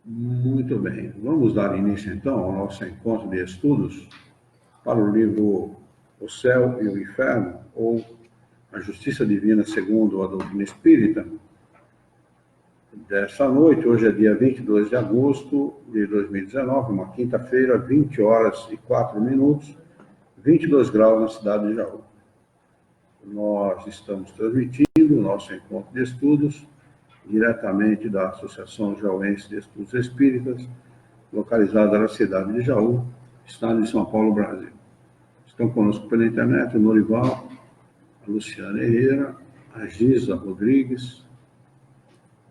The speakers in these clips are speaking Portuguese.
Muito bem. Vamos dar início, então, ao nosso encontro de estudos para o livro O Céu e o Inferno, ou A Justiça Divina segundo a Doutrina Espírita, desta noite. Hoje é dia 22 de agosto de 2019, uma quinta-feira, 20 horas e 4 minutos, 22 graus na cidade de Jaú. Nós estamos transmitindo o nosso encontro de estudos diretamente da Associação Jauense de Estudos Espíritas, localizada na cidade de Jaú, estado de São Paulo, Brasil. Estão conosco pela internet o Norival, a Luciana Herrera, a Giza Rodrigues,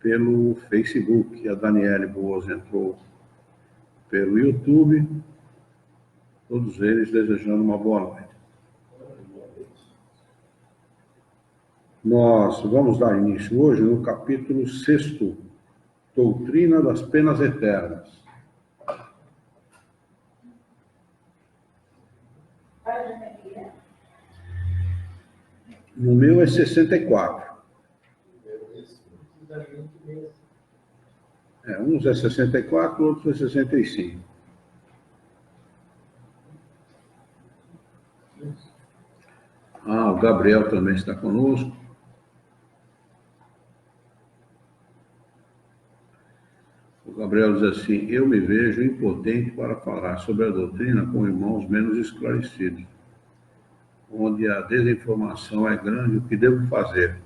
pelo Facebook, a Daniele Boas entrou pelo YouTube, todos eles desejando uma boa noite. Nós vamos dar início hoje no capítulo 6º, Doutrina das Penas Eternas. No meu é 64. Uns é 64, outros é 65. O Gabriel também está conosco. O Gabriel diz assim: eu me vejo impotente para falar sobre a doutrina com irmãos menos esclarecidos, onde a desinformação é grande. O que devo fazer?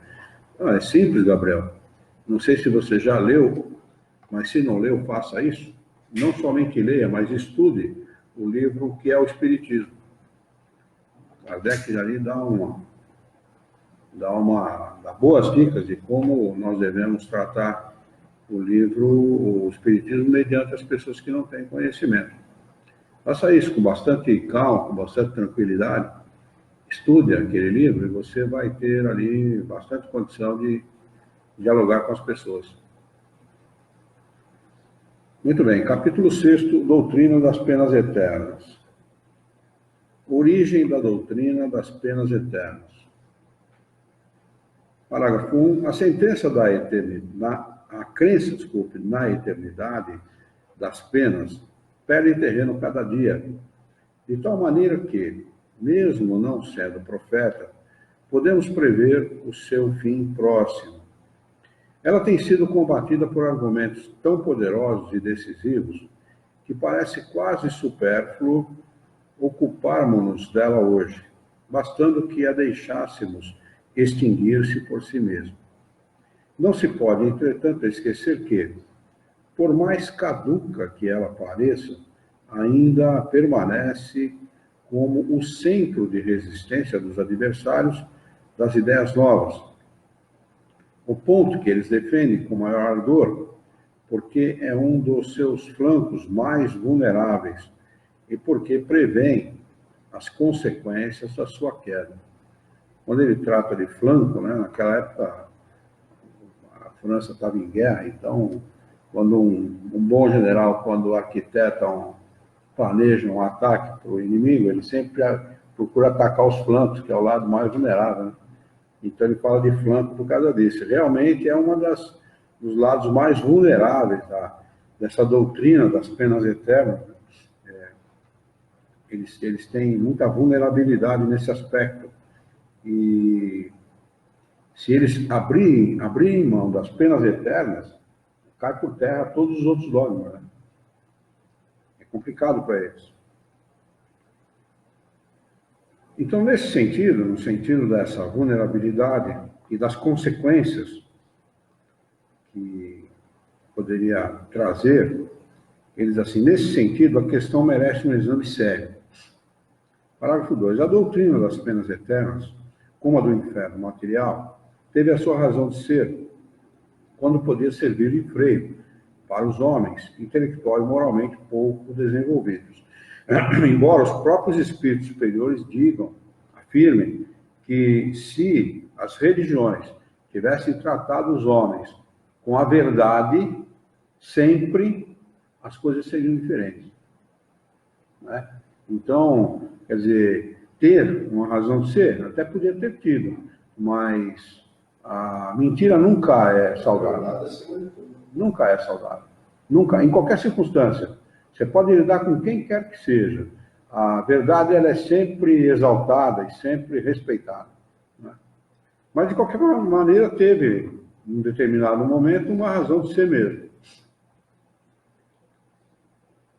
É simples, Gabriel. Não sei se você já leu, mas se não leu, faça isso. Não somente leia, mas estude o livro que é o Espiritismo. Kardec ali dá boas dicas de como nós devemos tratar o livro, o Espiritismo, mediante as pessoas que não têm conhecimento. Faça isso com bastante calma, com bastante tranquilidade. Estude aquele livro e você vai ter ali bastante condição de dialogar com as pessoas. Muito bem, capítulo 6º, Doutrina das Penas Eternas. Origem da doutrina das penas eternas. Parágrafo 1. A sentença da eternidade, a crença, na eternidade das penas perde terreno cada dia, de tal maneira que, mesmo não sendo profeta, podemos prever o seu fim próximo. Ela tem sido combatida por argumentos tão poderosos e decisivos que parece quase supérfluo ocuparmos-nos dela hoje, bastando que a deixássemos extinguir-se por si mesma. Não se pode, entretanto, esquecer que, por mais caduca que ela pareça, ainda permanece como o centro de resistência dos adversários das ideias novas. O ponto que eles defendem com maior ardor, porque é um dos seus flancos mais vulneráveis e porque prevêem as consequências da sua queda. Quando ele trata de flanco, naquela época a França estava em guerra, então, quando um bom general, quando planeja um ataque para o inimigo, ele sempre procura atacar os flancos, que é o lado mais vulnerável. Então, ele fala de flanco por causa disso. Realmente é dos lados mais vulneráveis dessa doutrina das penas eternas. Eles têm muita vulnerabilidade nesse aspecto. E se eles abrirem mão das penas eternas, cai por terra todos os outros dogmas. É complicado para eles. Então, nesse sentido, no sentido dessa vulnerabilidade e das consequências que poderia trazer, eles assim, nesse sentido, a questão merece um exame sério. Parágrafo 2. A doutrina das penas eternas, como a do inferno material, teve a sua razão de ser, quando podia servir de freio para os homens, intelectual e moralmente pouco desenvolvidos. Embora os próprios espíritos superiores afirmem que se as religiões tivessem tratado os homens com a verdade, sempre as coisas seriam diferentes. Então, quer dizer, ter uma razão de ser, até podia ter tido, mas a mentira nunca é saudável. Nunca é saudável. Nunca, em qualquer circunstância. Você pode lidar com quem quer que seja. A verdade ela é sempre exaltada e sempre respeitada, né? Mas, de qualquer maneira, teve, em um determinado momento, uma razão de ser mesmo.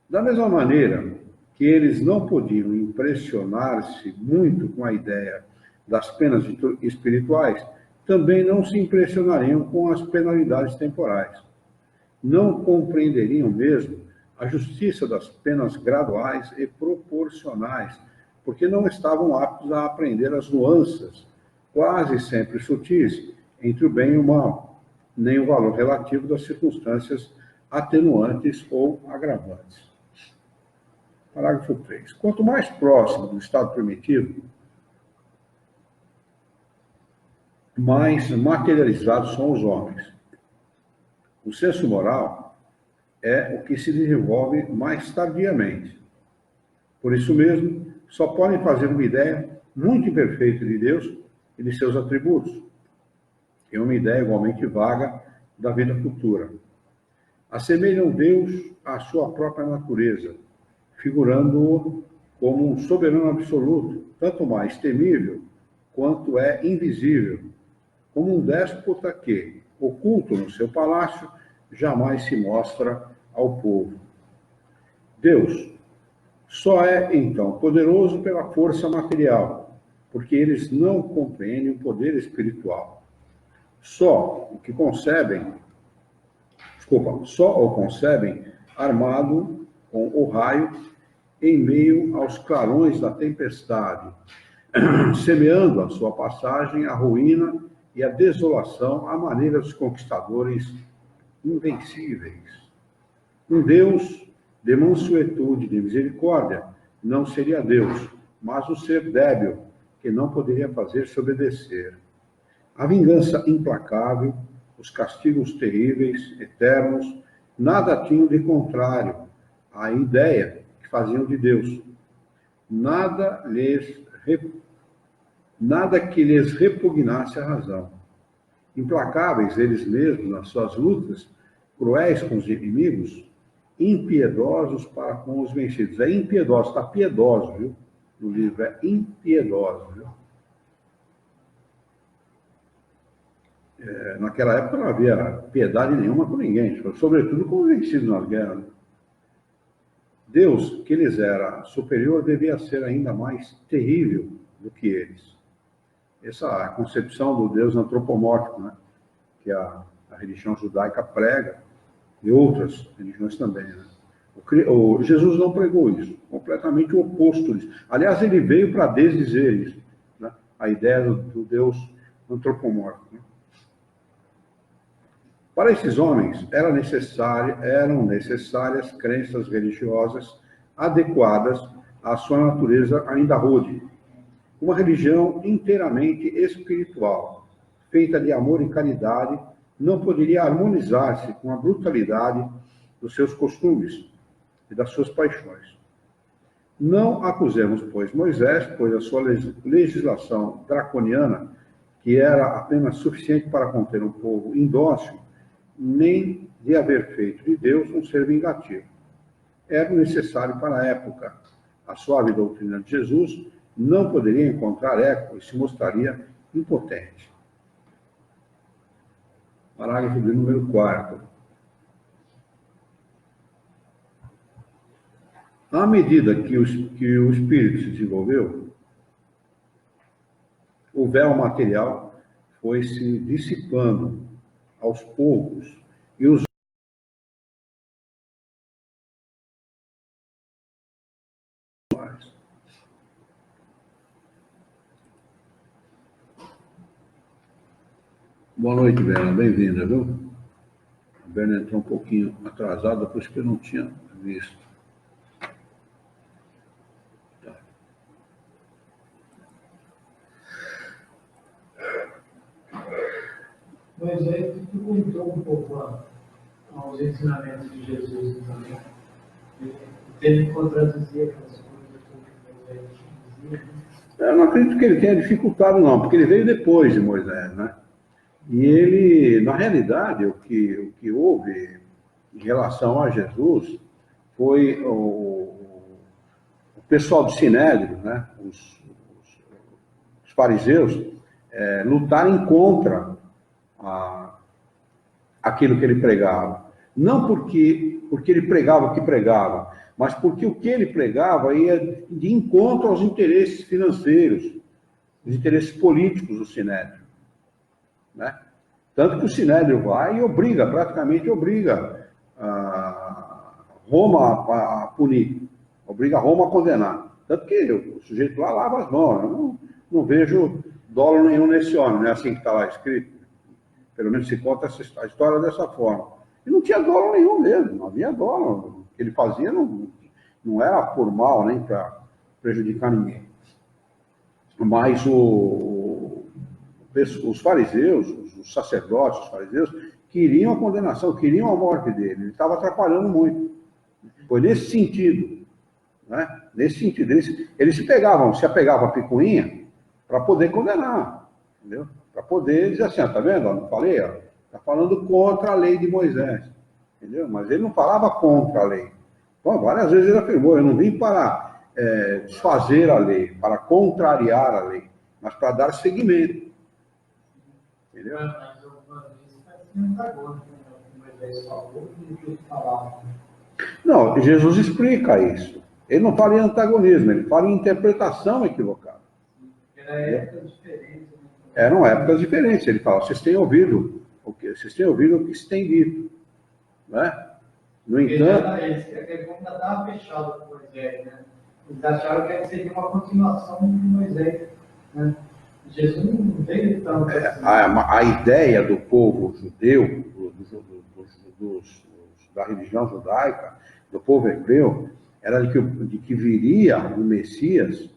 Da mesma maneira que eles não podiam impressionar-se muito com a ideia das penas espirituais, também não se impressionariam com as penalidades temporais. Não compreenderiam mesmo a justiça das penas graduais e proporcionais, porque não estavam aptos a aprender as nuances, quase sempre sutis, entre o bem e o mal, nem o valor relativo das circunstâncias atenuantes ou agravantes. Parágrafo 3. Quanto mais próximo do estado primitivo, mais materializados são os homens. O senso moral é o que se desenvolve mais tardiamente. Por isso mesmo, só podem fazer uma ideia muito imperfeita de Deus e de seus atributos, e uma ideia igualmente vaga da vida futura. Assemelham Deus à sua própria natureza, figurando-o como um soberano absoluto, tanto mais temível quanto é invisível, como um déspota que, oculto no seu palácio, jamais se mostra ao povo. Deus só é, então, poderoso pela força material, porque eles não compreendem o poder espiritual. Só o concebem armado com o raio em meio aos clarões da tempestade, semeando a sua passagem a ruína e a desolação à maneira dos conquistadores invencíveis. Um Deus de mansuetude, de misericórdia, não seria Deus, mas um ser débil, que não poderia fazer-se obedecer. A vingança implacável, os castigos terríveis, eternos, nada tinham de contrário à ideia que faziam de Deus. Nada que lhes repugnasse a razão. Implacáveis eles mesmos nas suas lutas, cruéis com os inimigos, impiedosos para com os vencidos. É impiedoso, está piedoso, viu? No livro é impiedoso, viu? Naquela época não havia piedade nenhuma com ninguém, sobretudo com os vencidos nas guerras. Deus, que lhes era superior, devia ser ainda mais terrível do que eles. Essa é a concepção do Deus antropomórfico, né? Que a religião judaica prega, e outras religiões também, né? Jesus não pregou isso, completamente o oposto disso. Aliás, ele veio para desdizer isso, né? A ideia do Deus antropomórfico, né? Para esses homens, eram necessárias crenças religiosas adequadas à sua natureza ainda rude. Uma religião inteiramente espiritual, feita de amor e caridade, não poderia harmonizar-se com a brutalidade dos seus costumes e das suas paixões. Não acusemos, pois, Moisés, pois a sua legislação draconiana, que era apenas suficiente para conter um povo indócil, nem de haver feito de Deus um ser vingativo. Era necessário para a época. A suave doutrina de Jesus não poderia encontrar eco e se mostraria impotente. Parágrafo de número 4. À medida que o espírito se desenvolveu, o véu material foi se dissipando aos poucos e os Boa noite, Berna. Bem-vinda, viu? A Berna entrou um pouquinho atrasada, por isso que eu não tinha visto. Tá. Mas aí tu comentou um pouco aos ensinamentos de Jesus também. Teve que contradizer aquelas coisas que Moisés dizia. Eu não acredito que ele tenha dificultado, não, porque ele veio depois de Moisés, né? E ele, na realidade, o que houve em relação a Jesus foi o pessoal do Sinédrio, né, os fariseus, lutarem contra aquilo que ele pregava. Não porque ele pregava o que pregava, mas porque o que ele pregava ia de encontro aos interesses financeiros, os interesses políticos do Sinédrio, né? Tanto que o Sinédrio vai e praticamente obriga Roma a punir, obriga Roma a condenar. Tanto que o sujeito lá lava as mãos. Eu não vejo dolo nenhum nesse homem, não é assim que está lá escrito. Pelo menos se conta a história dessa forma. E não tinha dolo nenhum mesmo, não havia dolo. O que ele fazia não era por mal, nem para prejudicar ninguém. Mas os fariseus, os sacerdotes, os fariseus, queriam a condenação, queriam a morte dele. Ele estava atrapalhando muito. Foi nesse sentido. Né? Nesse sentido. Eles se apegavam a picuinha para poder condenar. Entendeu? Para poder dizer assim, tá vendo? Não falei? Está falando contra a lei de Moisés. Entendeu? Mas ele não falava contra a lei. Bom, várias vezes ele afirmou, eu não vim para desfazer a lei, para contrariar a lei, mas para dar seguimento. Entendeu? Mas algumas vezes está sendo antagônico, como Moisés falou, e o que ele falava. Não, Jesus explica isso. Ele não fala em antagonismo, ele fala em interpretação equivocada. Era época diferente. Eram épocas diferentes. Ele fala, vocês têm ouvido o que se tem dito. Né? No entanto... Eles ainda estava fechado com Moisés, né? Eles acharam que seria uma continuação de Moisés, né? Jesus não veio tanto assim. A ideia do povo judeu, da religião judaica, do povo hebreu, era de que viria um Messias,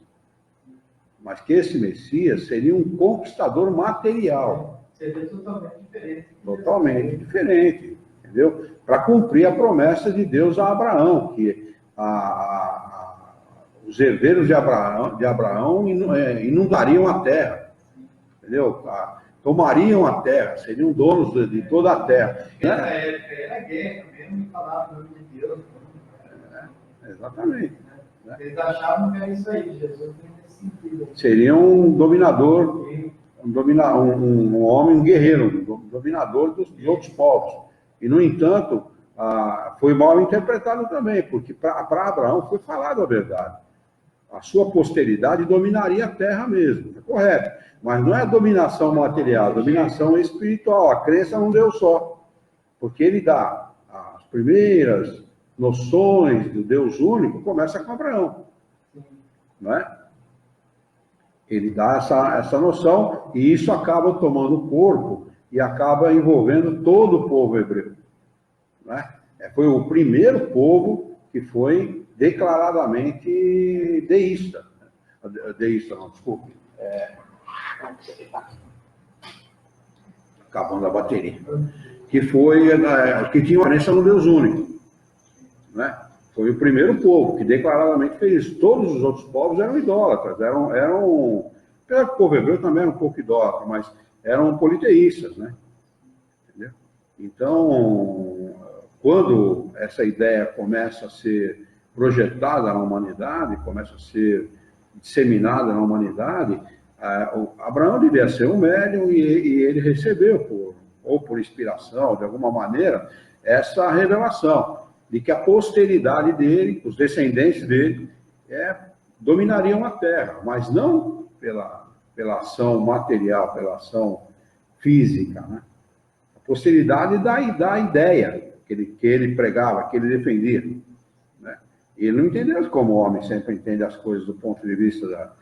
mas que esse Messias seria um conquistador material. Seria totalmente diferente. Totalmente diferente, entendeu? Para cumprir a promessa de Deus a Abraão, que os herdeiros de Abraão inundariam a terra, entendeu? Tomariam a terra, seriam donos de toda a terra. Nessa época era guerra mesmo, falava o nome de Deus. Exatamente. Né? Eles achavam que era isso aí, Jesus tem nesse sentido. Seria um dominador, um homem, um guerreiro, um dominador dos outros povos. E, no entanto, foi mal interpretado também, porque para Abraão foi falado a verdade. A sua posteridade dominaria a terra mesmo, é correto. Mas não é a dominação material, a dominação espiritual. A crença não deu só. Porque ele dá as primeiras noções do Deus único, começa com Abraão. Não é? Ele dá essa noção e isso acaba tomando corpo e acaba envolvendo todo o povo hebreu. Não é? Foi o primeiro povo que foi declaradamente deísta. Deísta, não, desculpe. Acabando a bateria. Que tinha uma crença no Deus único. Né? Foi o primeiro povo que declaradamente fez isso. Todos os outros povos eram idólatras. Apesar que o povo hebreu também era um pouco idólatra, mas eram politeístas. Né? Entendeu? Então, quando essa ideia começa a ser projetada na humanidade, começa a ser disseminada na humanidade, Abraão devia ser um médium e ele recebeu, por inspiração, de alguma maneira, essa revelação de que a posteridade dele, os descendentes dele, dominariam a terra, mas não pela ação material, pela ação física. Né? A posteridade da ideia que ele pregava, que ele defendia. Né? E ele não entendeu como o homem sempre entende as coisas do ponto de vista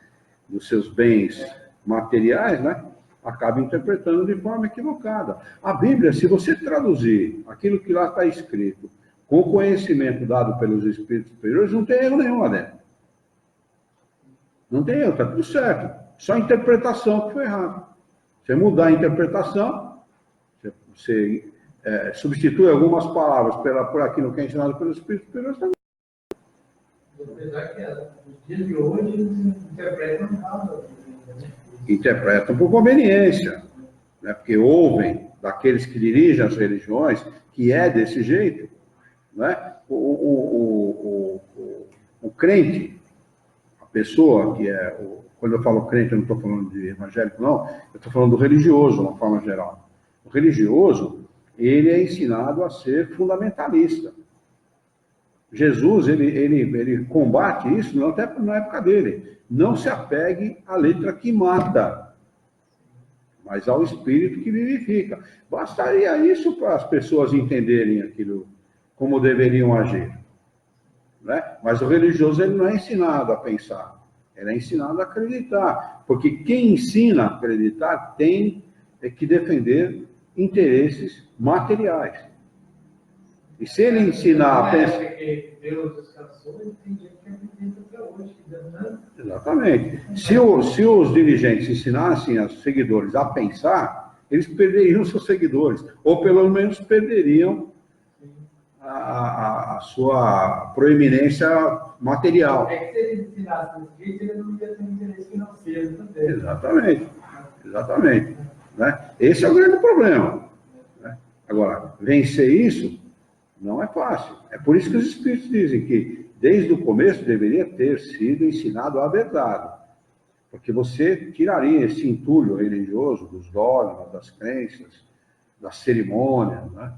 dos seus bens materiais, né? Acaba interpretando de forma equivocada. A Bíblia, se você traduzir aquilo que lá está escrito com o conhecimento dado pelos espíritos superiores, não tem erro nenhum lá dentro. Não tem erro, está tudo certo. Só a interpretação que foi errada. Você mudar a interpretação, você substitui algumas palavras por aquilo que é ensinado pelos espíritos superiores, também. Apesar que nos dias de hoje eles interpretam errado. Interpretam por conveniência, né? Porque ouvem daqueles que dirigem as religiões que é desse jeito, né? O crente, a pessoa que é... Quando eu falo crente, eu não estou falando de evangélico, não. Eu estou falando do religioso, de uma forma geral. O religioso, ele é ensinado a ser fundamentalista. Jesus, ele combate isso até na época dele. Não se apegue à letra que mata, mas ao espírito que vivifica. Bastaria isso para as pessoas entenderem aquilo, como deveriam agir. Né? Mas o religioso, ele não é ensinado a pensar. Ele é ensinado a acreditar. Porque quem ensina a acreditar tem que defender interesses materiais. E se ele ensinar a pensar... Deus descansou, ele tem gente que acredita até hoje. Exatamente. Se os dirigentes ensinassem aos seguidores a pensar, eles perderiam seus seguidores. Ou pelo menos perderiam a sua proeminência material. É que se ele ensinasse desse jeito, ele não ia ter interesse financeiro também. Exatamente. Exatamente. Né? Esse é o grande problema. Né? Agora, vencer isso não é fácil. É por isso que os espíritos dizem que, desde o começo, deveria ter sido ensinado a verdade. Porque você tiraria esse entulho religioso dos dogmas, das crenças, das cerimônias, né?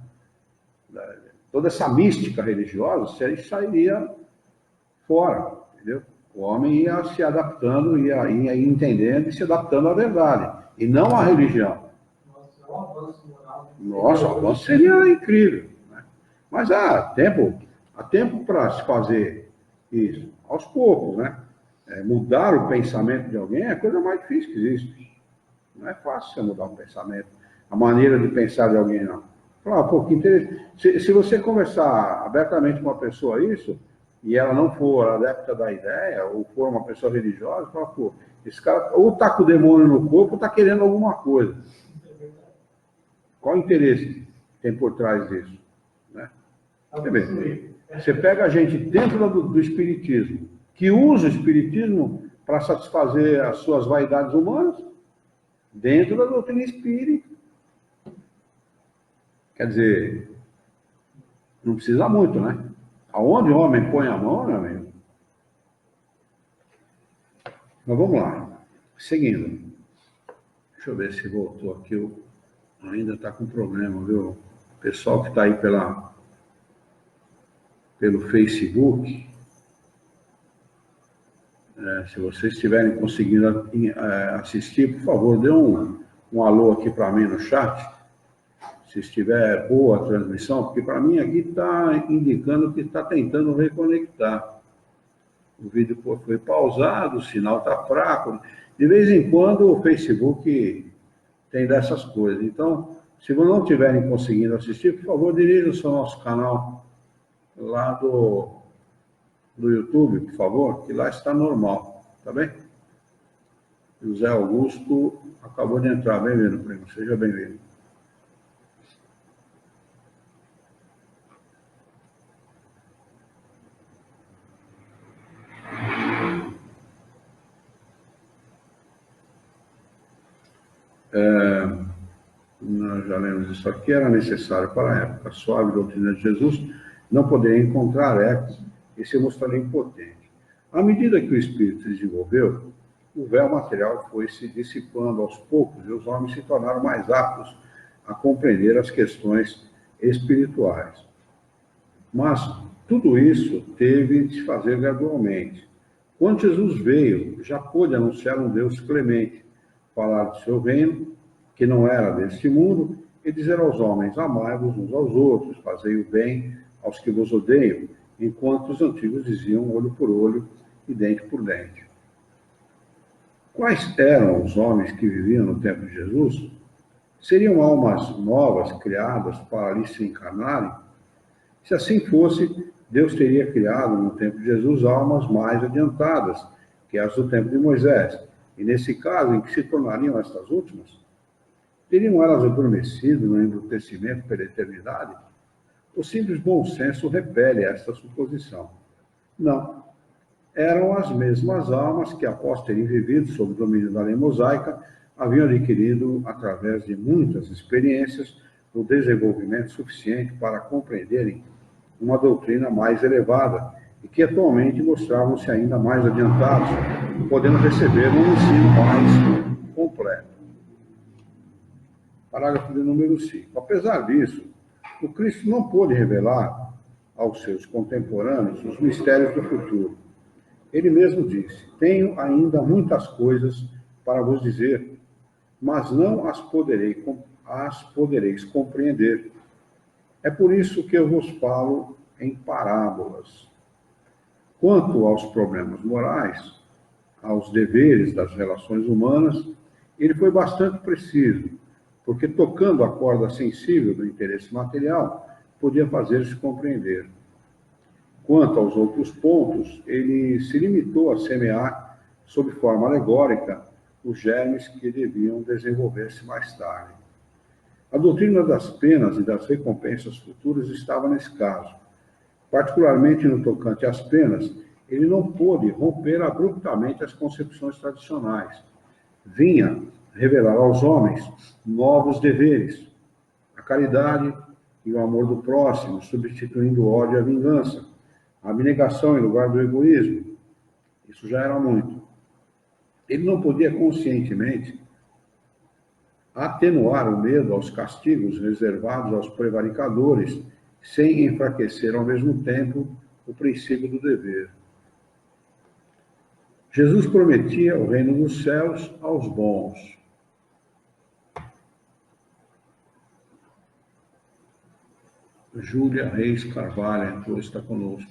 Toda essa mística religiosa, você sairia fora, entendeu? O homem ia se adaptando, ia entendendo e se adaptando à verdade, e não à religião. Nossa, o avanço moral. Nossa, o avanço seria incrível. Né? Mas há tempo para se fazer isso, aos poucos, né? Mudar o pensamento de alguém é a coisa mais difícil que existe. Não é fácil você mudar o pensamento, a maneira de pensar de alguém, não. Falar, pô, que interessante. Se você conversar abertamente com uma pessoa isso, e ela não for adepta da ideia, ou for uma pessoa religiosa, fala, pô, esse cara ou está com o demônio no corpo, ou está querendo alguma coisa. Qual o interesse que tem por trás disso? Né? Você pega a gente dentro do espiritismo, que usa o espiritismo para satisfazer as suas vaidades humanas, dentro da doutrina espírita. Quer dizer, não precisa muito, né? Aonde o homem põe a mão, meu amigo? Mas vamos lá. Seguindo. Deixa eu ver se voltou aqui. Ainda está com problema, viu? O pessoal que está aí pelo Facebook. Se vocês estiverem conseguindo assistir, por favor, dê um alô aqui para mim no chat. Se estiver boa a transmissão, porque para mim aqui está indicando que está tentando reconectar. O vídeo foi pausado, o sinal está fraco. De vez em quando o Facebook tem dessas coisas. Então, se vocês não estiverem conseguindo assistir, por favor, dirijam-se ao nosso canal lá do YouTube, por favor, que lá está normal, tá bem? José Augusto acabou de entrar. Bem-vindo, primo. Seja bem-vindo. Nós já lemos isso aqui. Era necessário para a época suave doutrina de Jesus, não poderia encontrar ecos e se mostraria impotente. À medida que o espírito se desenvolveu, o véu material foi se dissipando aos poucos e os homens se tornaram mais aptos a compreender as questões espirituais. Mas tudo isso teve de se fazer gradualmente. Quando Jesus veio, já pôde anunciar um Deus clemente, falar do seu reino, que não era deste mundo, e dizer aos homens, amai-vos uns aos outros, fazei o bem aos que vos odeiam, enquanto os antigos diziam olho por olho e dente por dente. Quais eram os homens que viviam no tempo de Jesus? Seriam almas novas criadas para ali se encarnarem? Se assim fosse, Deus teria criado no tempo de Jesus almas mais adiantadas que as do tempo de Moisés, e nesse caso, em que se tornariam estas últimas? Teriam elas adormecido no embrutecimento pela eternidade? O simples bom senso repele esta suposição. Não. Eram as mesmas almas que, após terem vivido sob o domínio da lei mosaica, haviam adquirido, através de muitas experiências, o desenvolvimento suficiente para compreenderem uma doutrina mais elevada e que atualmente mostravam-se ainda mais adiantados, podendo receber um ensino mais completo. Parágrafo de número 5. Apesar disso, o Cristo não pôde revelar aos seus contemporâneos os mistérios do futuro. Ele mesmo disse: tenho ainda muitas coisas para vos dizer, mas não as podereis compreender. É por isso que eu vos falo em parábolas. Quanto aos problemas morais, aos deveres das relações humanas, ele foi bastante preciso, porque tocando a corda sensível do interesse material, podia fazer-se compreender. Quanto aos outros pontos, ele se limitou a semear, sob forma alegórica, os germes que deviam desenvolver-se mais tarde. A doutrina das penas e das recompensas futuras estava nesse caso. Particularmente no tocante às penas, ele não pôde romper abruptamente as concepções tradicionais. Vinha revelar aos homens novos deveres, a caridade e o amor do próximo, substituindo o ódio e a vingança, a abnegação em lugar do egoísmo. Isso já era muito. Ele não podia conscientemente atenuar o medo aos castigos reservados aos prevaricadores, sem enfraquecer ao mesmo tempo o princípio do dever. Jesus prometia o reino dos céus aos bons. Júlia Reis Carvalho entrou, está conosco.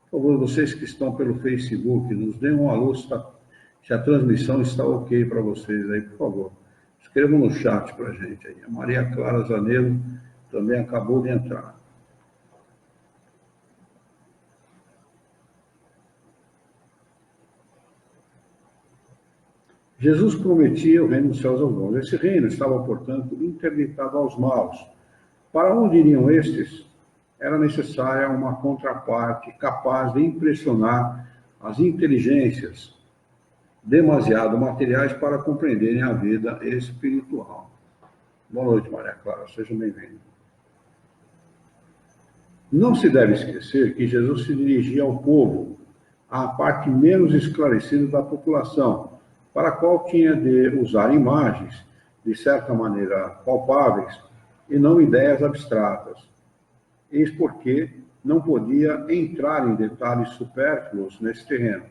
Por favor, vocês que estão pelo Facebook, nos deem um alô se a transmissão está ok para vocês aí, por favor. Escrevam no chat para a gente aí. A Maria Clara Zaneiro também acabou de entrar. Jesus prometia o reino dos céus aos bons. Esse reino estava, portanto, interditado aos maus. Para onde iriam estes? Era necessária uma contraparte capaz de impressionar as inteligências demasiado materiais para compreenderem a vida espiritual. Boa noite, Maria Clara, seja bem-vinda. Não se deve esquecer que Jesus se dirigia ao povo, à parte menos esclarecida da população, para a qual tinha de usar imagens, de certa maneira palpáveis, e não ideias abstratas. Eis porque não podia entrar em detalhes supérfluos nesse terreno.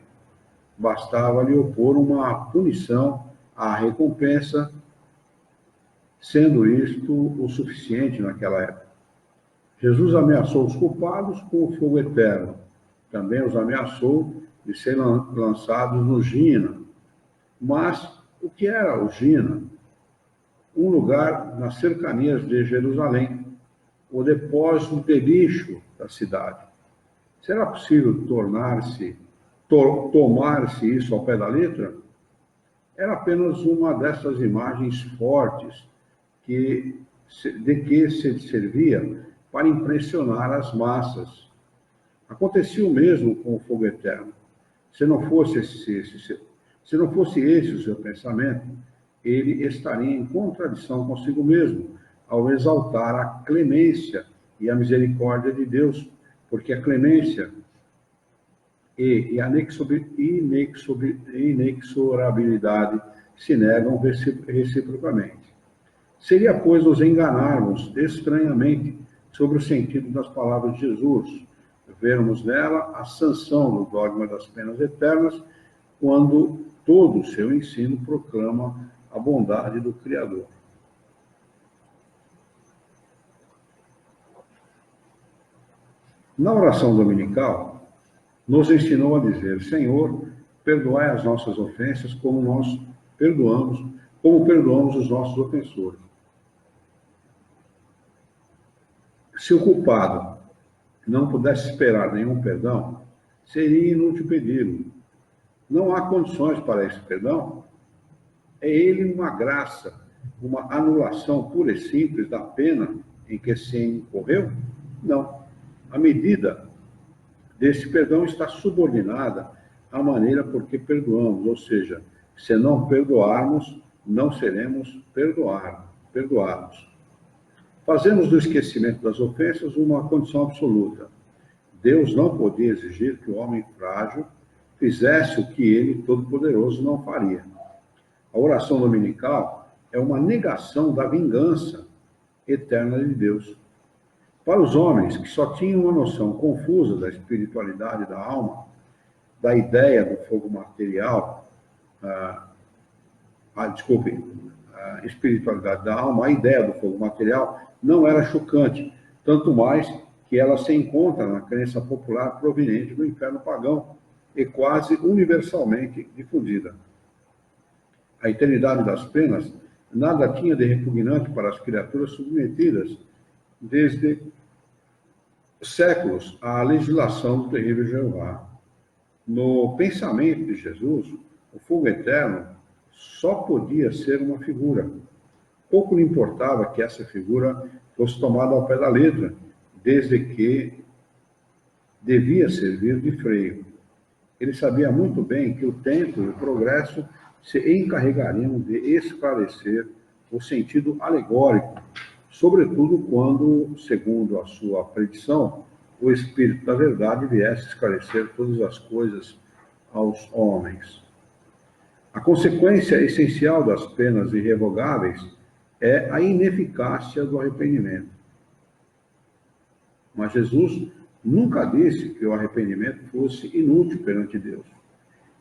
Bastava-lhe opor uma punição à recompensa, sendo isto o suficiente naquela época. Jesus ameaçou os culpados com o fogo eterno. Também os ameaçou de serem lançados no Gina. Mas o que era o Gina? Um lugar nas cercanias de Jerusalém, o depósito de lixo da cidade. Será possível tomar-se isso ao pé da letra? Era apenas uma dessas imagens fortes de que se servia para impressionar as massas. Acontecia o mesmo com o fogo eterno. Se não fosse esse o seu pensamento, ele estaria em contradição consigo mesmo, ao exaltar a clemência e a misericórdia de Deus, porque a clemência e a inexorabilidade se negam reciprocamente. Seria, pois, nos enganarmos estranhamente sobre o sentido das palavras de Jesus, vermos nela a sanção do dogma das penas eternas, quando todo o seu ensino proclama a bondade do Criador. Na oração dominical, nos ensinou a dizer: Senhor, perdoai as nossas ofensas como perdoamos os nossos ofensores. Se o culpado não pudesse esperar nenhum perdão, seria inútil pedi-lo. Não há condições para esse perdão? É ele uma graça, uma anulação pura e simples da pena em que se incorreu? Não. A medida desse perdão está subordinada à maneira por que perdoamos, ou seja, se não perdoarmos, não seremos perdoados. Fazemos do esquecimento das ofensas uma condição absoluta. Deus não podia exigir que o homem frágil fizesse o que ele, Todo-Poderoso, não faria. A oração dominical é uma negação da vingança eterna de Deus. Para os homens que só tinham uma noção confusa da espiritualidade da alma, da ideia do fogo material, a espiritualidade da alma, a ideia do fogo material não era chocante, tanto mais que ela se encontra na crença popular proveniente do inferno pagão e quase universalmente difundida. A eternidade das penas nada tinha de repugnante para as criaturas submetidas desde séculos à legislação do terrível Jeová. No pensamento de Jesus, o fogo eterno só podia ser uma figura. Pouco lhe importava que essa figura fosse tomada ao pé da letra, desde que devia servir de freio. Ele sabia muito bem que o tempo e o progresso se encarregariam de esclarecer o sentido alegórico, sobretudo quando, segundo a sua predição, o Espírito da Verdade viesse esclarecer todas as coisas aos homens. A consequência essencial das penas irrevogáveis é a ineficácia do arrependimento. Mas Jesus nunca disse que o arrependimento fosse inútil perante Deus.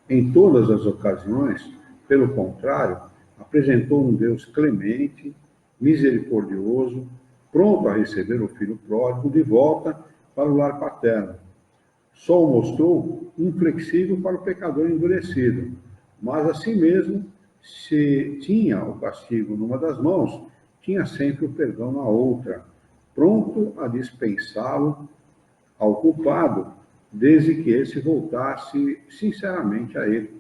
Em todas as ocasiões, pelo contrário, apresentou um Deus clemente, misericordioso, pronto a receber o filho pródigo de volta para o lar paterno. Só o mostrou inflexível para o pecador endurecido, mas assim mesmo, se tinha o castigo numa das mãos, tinha sempre o perdão na outra, pronto a dispensá-lo ao culpado, desde que esse voltasse sinceramente a ele.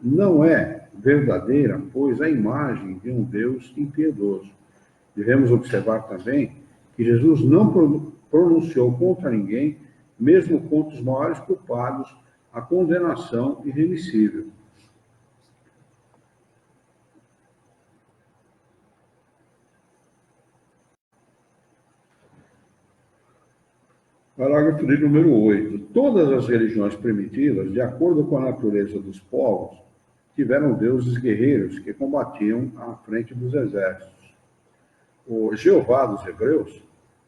Não é verdadeira, pois, a imagem de um Deus impiedoso. Devemos observar também que Jesus não pronunciou contra ninguém, mesmo contra os maiores culpados, a condenação irremissível. Parágrafo de número 8. Todas as religiões primitivas, de acordo com a natureza dos povos, tiveram deuses guerreiros que combatiam à frente dos exércitos. O Jeová dos hebreus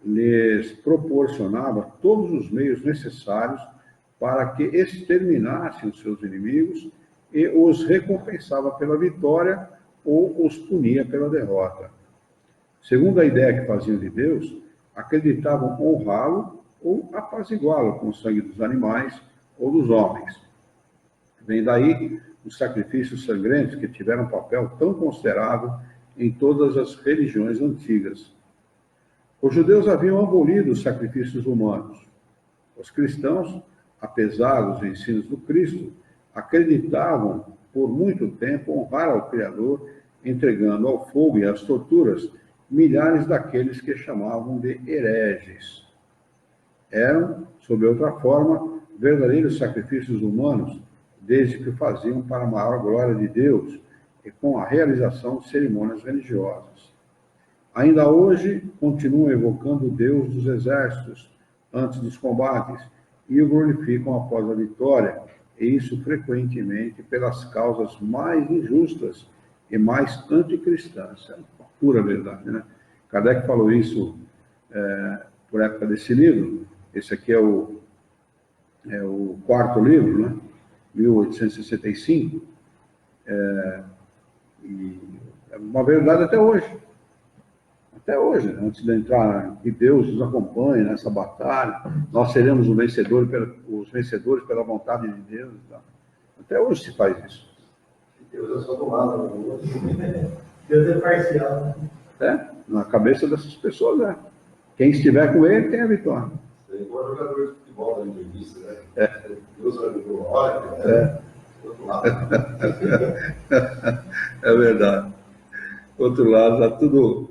lhes proporcionava todos os meios necessários para que exterminassem os seus inimigos e os recompensava pela vitória ou os punia pela derrota. Segundo a ideia que faziam de Deus, acreditavam honrá-lo ou apaziguá-lo com o sangue dos animais ou dos homens. Vem daí os sacrifícios sangrentos que tiveram um papel tão considerável em todas as religiões antigas. Os judeus haviam abolido os sacrifícios humanos. Os cristãos, apesar dos ensinos do Cristo, acreditavam por muito tempo honrar ao Criador, entregando ao fogo e às torturas milhares daqueles que chamavam de hereges. Eram, sob outra forma, verdadeiros sacrifícios humanos, desde que o faziam para a maior glória de Deus e com a realização de cerimônias religiosas. Ainda hoje, continuam evocando o Deus dos exércitos antes dos combates e o glorificam após a vitória, e isso frequentemente pelas causas mais injustas e mais anticristãs. É uma pura verdade, né? Kardec falou isso por época desse livro. Esse aqui é o quarto livro, né? 1865, e é uma verdade até hoje. Até hoje, né? Antes de entrar, que Deus nos acompanhe nessa batalha, nós seremos os vencedores pela vontade de Deus. Tá? Até hoje se faz isso. Deus é só do lado. Deus é parcial. Na cabeça dessas pessoas, né? Quem estiver com ele tem a vitória. Você é igual jogador de futebol da entrevista, né? Deus vai do lado. Do outro lado. É verdade. Outro lado, está tudo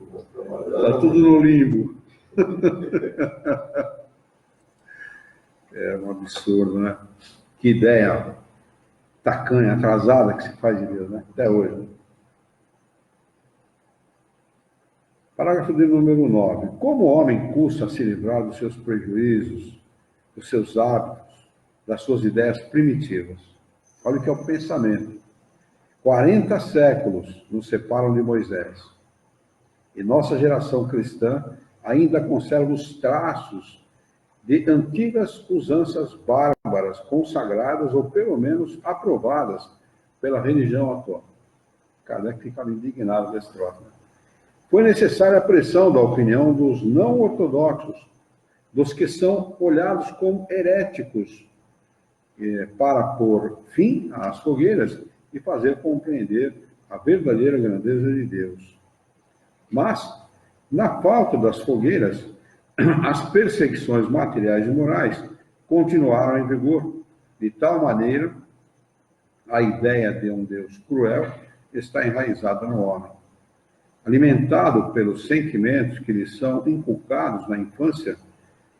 no limbo. É um absurdo, né? Que ideia tacanha, atrasada que se faz de Deus, né? Até hoje. Né? Parágrafo de número 9. Como o homem custa a se livrar dos seus prejuízos dos seus hábitos, das suas ideias primitivas. Olha o que é o pensamento. 40 séculos nos separam de Moisés. E nossa geração cristã ainda conserva os traços de antigas usanças bárbaras, consagradas ou pelo menos aprovadas pela religião atual. Kardec ficava indignado desse troço. Foi necessária a pressão da opinião dos não ortodoxos, dos que são olhados como heréticos, para pôr fim às fogueiras e fazer compreender a verdadeira grandeza de Deus. Mas, na falta das fogueiras, as perseguições materiais e morais continuaram em vigor, de tal maneira a ideia de um Deus cruel está enraizada no homem. Alimentado pelos sentimentos que lhe são inculcados na infância,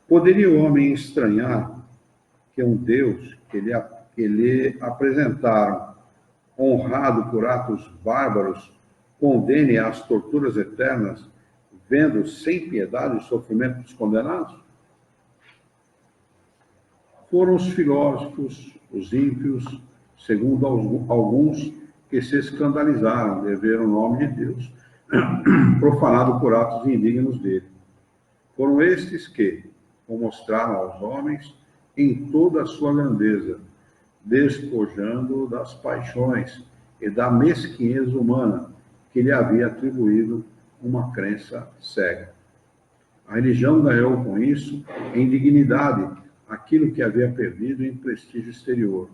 poderia o homem estranhar que um Deus que lhe apresentaram, honrado por atos bárbaros, condene às torturas eternas, vendo sem piedade o sofrimento dos condenados? Foram os filósofos, os ímpios, segundo alguns, que se escandalizaram de ver o nome de Deus profanado por atos indignos dele. Foram estes que o mostraram aos homens em toda a sua grandeza, despojando das paixões e da mesquinhez humana que lhe havia atribuído uma crença cega. A religião ganhou com isso em dignidade aquilo que havia perdido em prestígio exterior.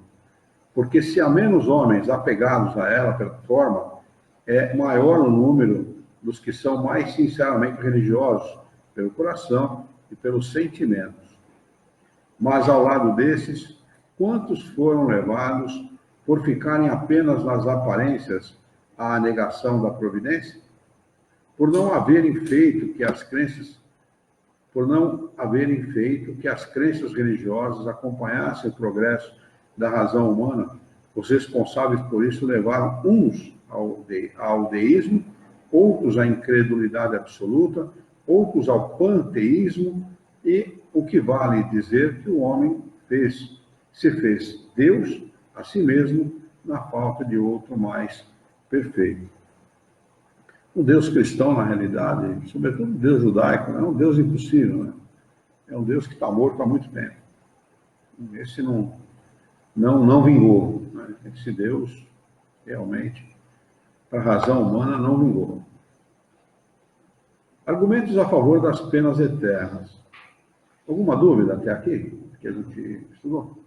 Porque se há menos homens apegados a ela pela forma, é maior o número dos que são mais sinceramente religiosos, pelo coração e pelos sentimentos. Mas ao lado desses, quantos foram levados por ficarem apenas nas aparências à negação da providência? Por não haverem feito que as crenças religiosas acompanhassem o progresso da razão humana, os responsáveis por isso levaram uns ao deísmo, outros à incredulidade absoluta, outros ao panteísmo, e o que vale dizer que o homem se fez Deus a si mesmo na falta de outro mais perfeito. O Deus cristão, na realidade, sobretudo o Deus judaico, é um Deus impossível, né? É um Deus que está morto há muito tempo. Esse não vingou, né? Esse Deus, realmente, para a razão humana, não vingou. Argumentos a favor das penas eternas. Alguma dúvida até aqui, que a gente estudou?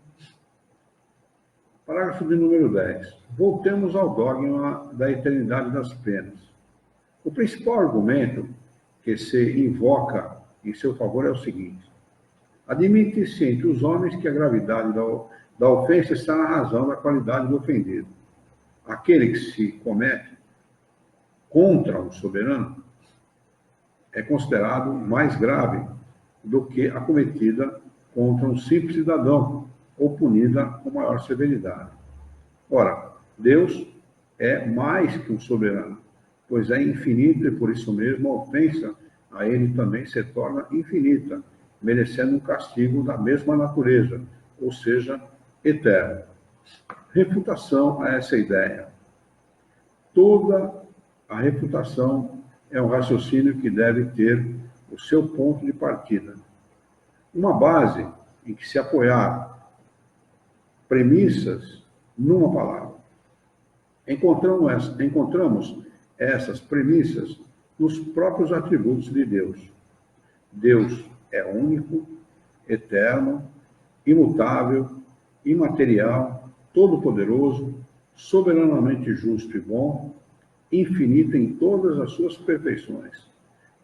Parágrafo de número 10. Voltemos ao dogma da eternidade das penas. O principal argumento que se invoca em seu favor é o seguinte: admite-se entre os homens que a gravidade da ofensa está na razão da qualidade do ofendido. Aquele que se comete contra o soberano é considerado mais grave do que a cometida contra um simples cidadão, ou punida com maior severidade. Ora, Deus é mais que um soberano, pois é infinito e por isso mesmo a ofensa a ele também se torna infinita, merecendo um castigo da mesma natureza, ou seja, eterno. Refutação a essa ideia. Toda a refutação é um raciocínio que deve ter o seu ponto de partida. Uma base em que se apoiar premissas numa palavra. Encontramos essas premissas nos próprios atributos de Deus. Deus é único, eterno, imutável, imaterial, todo-poderoso, soberanamente justo e bom, infinito em todas as suas perfeições.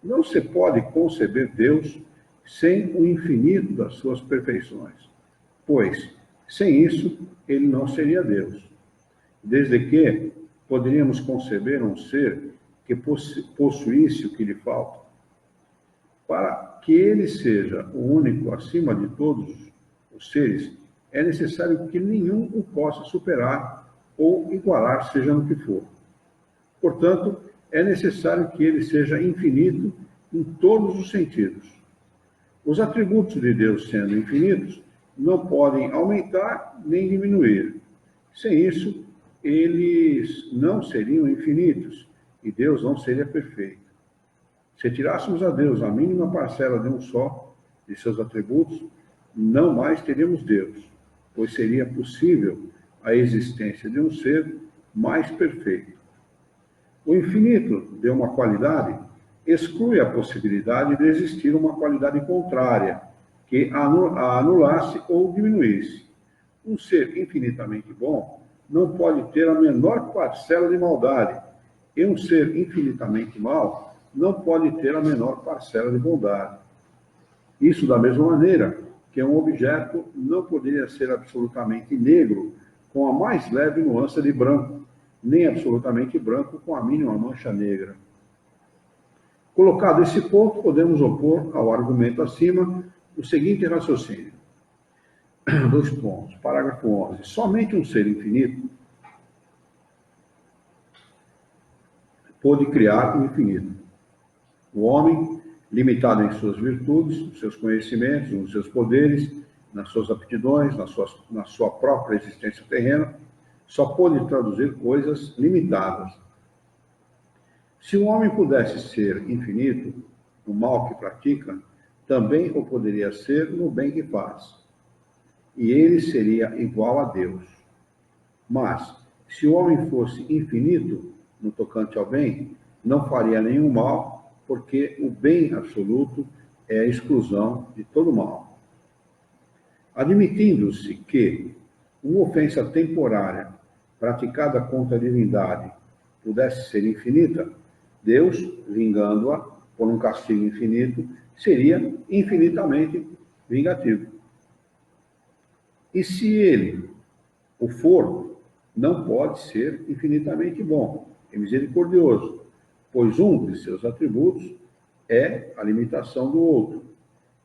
Não se pode conceber Deus sem o infinito das suas perfeições, pois, sem isso, ele não seria Deus. Desde que poderíamos conceber um ser que possuísse o que lhe falta. Para que ele seja o único acima de todos os seres, é necessário que nenhum o possa superar ou igualar, seja no que for. Portanto, é necessário que ele seja infinito em todos os sentidos. Os atributos de Deus sendo infinitos, não podem aumentar nem diminuir. Sem isso, eles não seriam infinitos e Deus não seria perfeito. Se tirássemos a Deus a mínima parcela de um só de seus atributos, não mais teríamos Deus, pois seria possível a existência de um ser mais perfeito. O infinito de uma qualidade exclui a possibilidade de existir uma qualidade contrária, que a anulasse ou diminuísse. Um ser infinitamente bom não pode ter a menor parcela de maldade, e um ser infinitamente mau não pode ter a menor parcela de bondade. Isso da mesma maneira que um objeto não poderia ser absolutamente negro com a mais leve nuance de branco, nem absolutamente branco com a mínima mancha negra. Colocado esse ponto, podemos opor ao argumento acima o seguinte raciocínio. 2 pontos. Parágrafo 11. Somente um ser infinito pôde criar o infinito. O homem, limitado em suas virtudes, nos seus conhecimentos, nos seus poderes, nas suas aptidões, na sua própria existência terrena, só pôde traduzir coisas limitadas. Se o homem pudesse ser infinito no mal que pratica, também o poderia ser no bem que faz. E ele seria igual a Deus. Mas, se o homem fosse infinito no tocante ao bem, não faria nenhum mal, porque o bem absoluto é a exclusão de todo mal. Admitindo-se que uma ofensa temporária praticada contra a divindade pudesse ser infinita, Deus, vingando-a por um castigo infinito, seria infinitamente vingativo. E se ele o for, não pode ser infinitamente bom e misericordioso, pois um de seus atributos é a limitação do outro.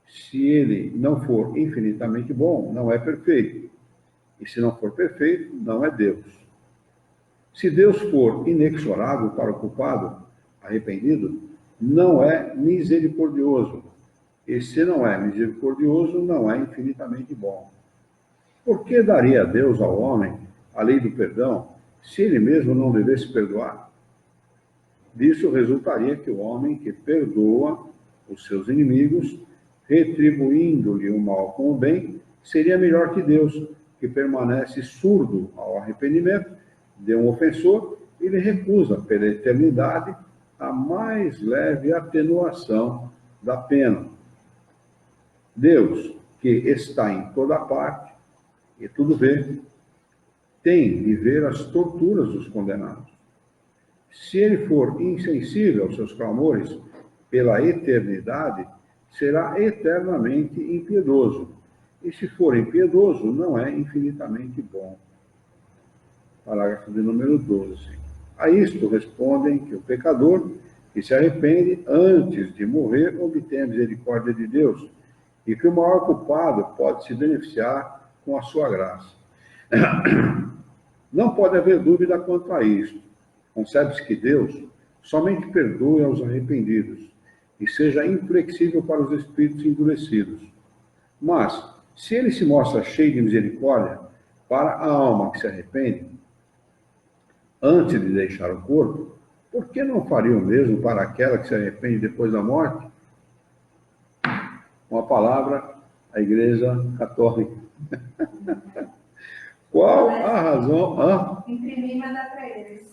Se ele não for infinitamente bom, não é perfeito. E se não for perfeito, não é Deus. Se Deus for inexorável para o culpado, arrependido, não é misericordioso. E se não é misericordioso, não é infinitamente bom. Por que daria Deus ao homem a lei do perdão, se ele mesmo não devesse perdoar? Disso resultaria que o homem que perdoa os seus inimigos, retribuindo-lhe o mal com o bem, seria melhor que Deus, que permanece surdo ao arrependimento de um ofensor e lhe recusa pela eternidade a mais leve atenuação da pena. Deus, que está em toda parte e tudo vê, tem de ver as torturas dos condenados. Se ele for insensível aos seus clamores pela eternidade, será eternamente impiedoso. E se for impiedoso, não é infinitamente bom. Parágrafo de número 12. A isto respondem que o pecador que se arrepende antes de morrer obtém a misericórdia de Deus e que o maior culpado pode se beneficiar com a sua graça. Não pode haver dúvida quanto a isto. Concebe-se que Deus somente perdoe aos arrependidos e seja inflexível para os espíritos endurecidos. Mas, se ele se mostra cheio de misericórdia para a alma que se arrepende, antes de deixar o corpo, por que não faria o mesmo para aquela que se arrepende depois da morte? Uma palavra, a Igreja Católica. Qual a razão? Imprimir e mandar para eles.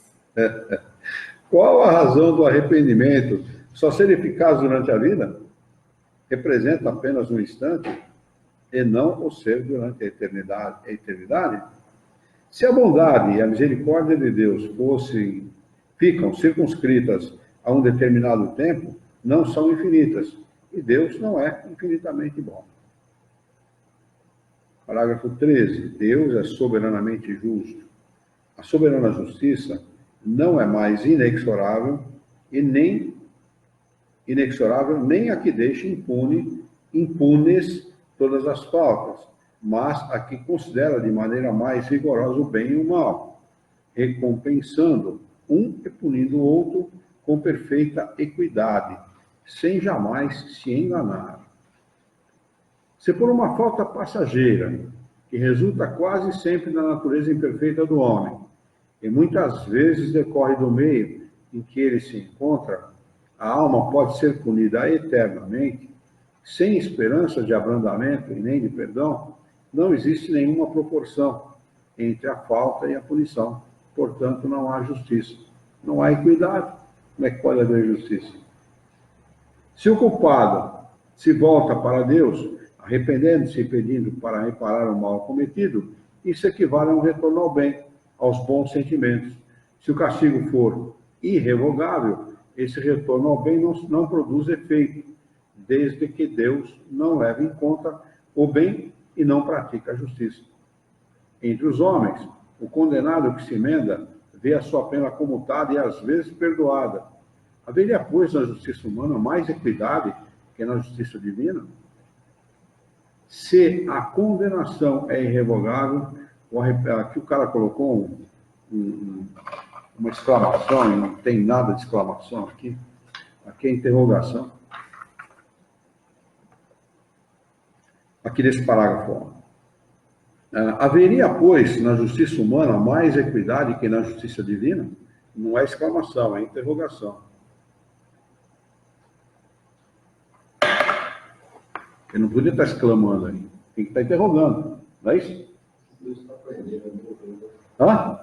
Qual a razão do arrependimento só ser eficaz durante a vida? Representa apenas um instante e não o ser durante a eternidade? Se a bondade e a misericórdia de Deus ficam circunscritas a um determinado tempo, não são infinitas, e Deus não é infinitamente bom. Parágrafo 13. Deus é soberanamente justo. A soberana justiça não é mais inexorável nem a que deixa impunes todas as faltas, mas a que considera de maneira mais rigorosa o bem e o mal, recompensando um e punindo o outro com perfeita equidade, sem jamais se enganar. Se por uma falta passageira, que resulta quase sempre da natureza imperfeita do homem, e muitas vezes decorre do meio em que ele se encontra, a alma pode ser punida eternamente, sem esperança de abrandamento e nem de perdão, não existe nenhuma proporção entre a falta e a punição. Portanto, não há justiça. Não há equidade. Como é que pode haver justiça? Se o culpado se volta para Deus, arrependendo-se e pedindo para reparar o mal cometido, isso equivale a um retorno ao bem, aos bons sentimentos. Se o castigo for irrevogável, esse retorno ao bem não produz efeito, desde que Deus não leve em conta o bem e não pratica a justiça. Entre os homens, o condenado que se emenda vê a sua pena comutada e às vezes perdoada. Haveria, pois, na justiça humana mais equidade que na justiça divina? Se a condenação é irrevogável, aqui o cara colocou uma exclamação, e não tem nada de exclamação aqui. Aqui é interrogação. Aqui nesse parágrafo. Haveria, pois, na justiça humana mais equidade que na justiça divina? Não é exclamação, é interrogação. Ele não podia estar exclamando aí. Tem que estar interrogando. Não é isso? Deus está aprendendo ainda. Hã?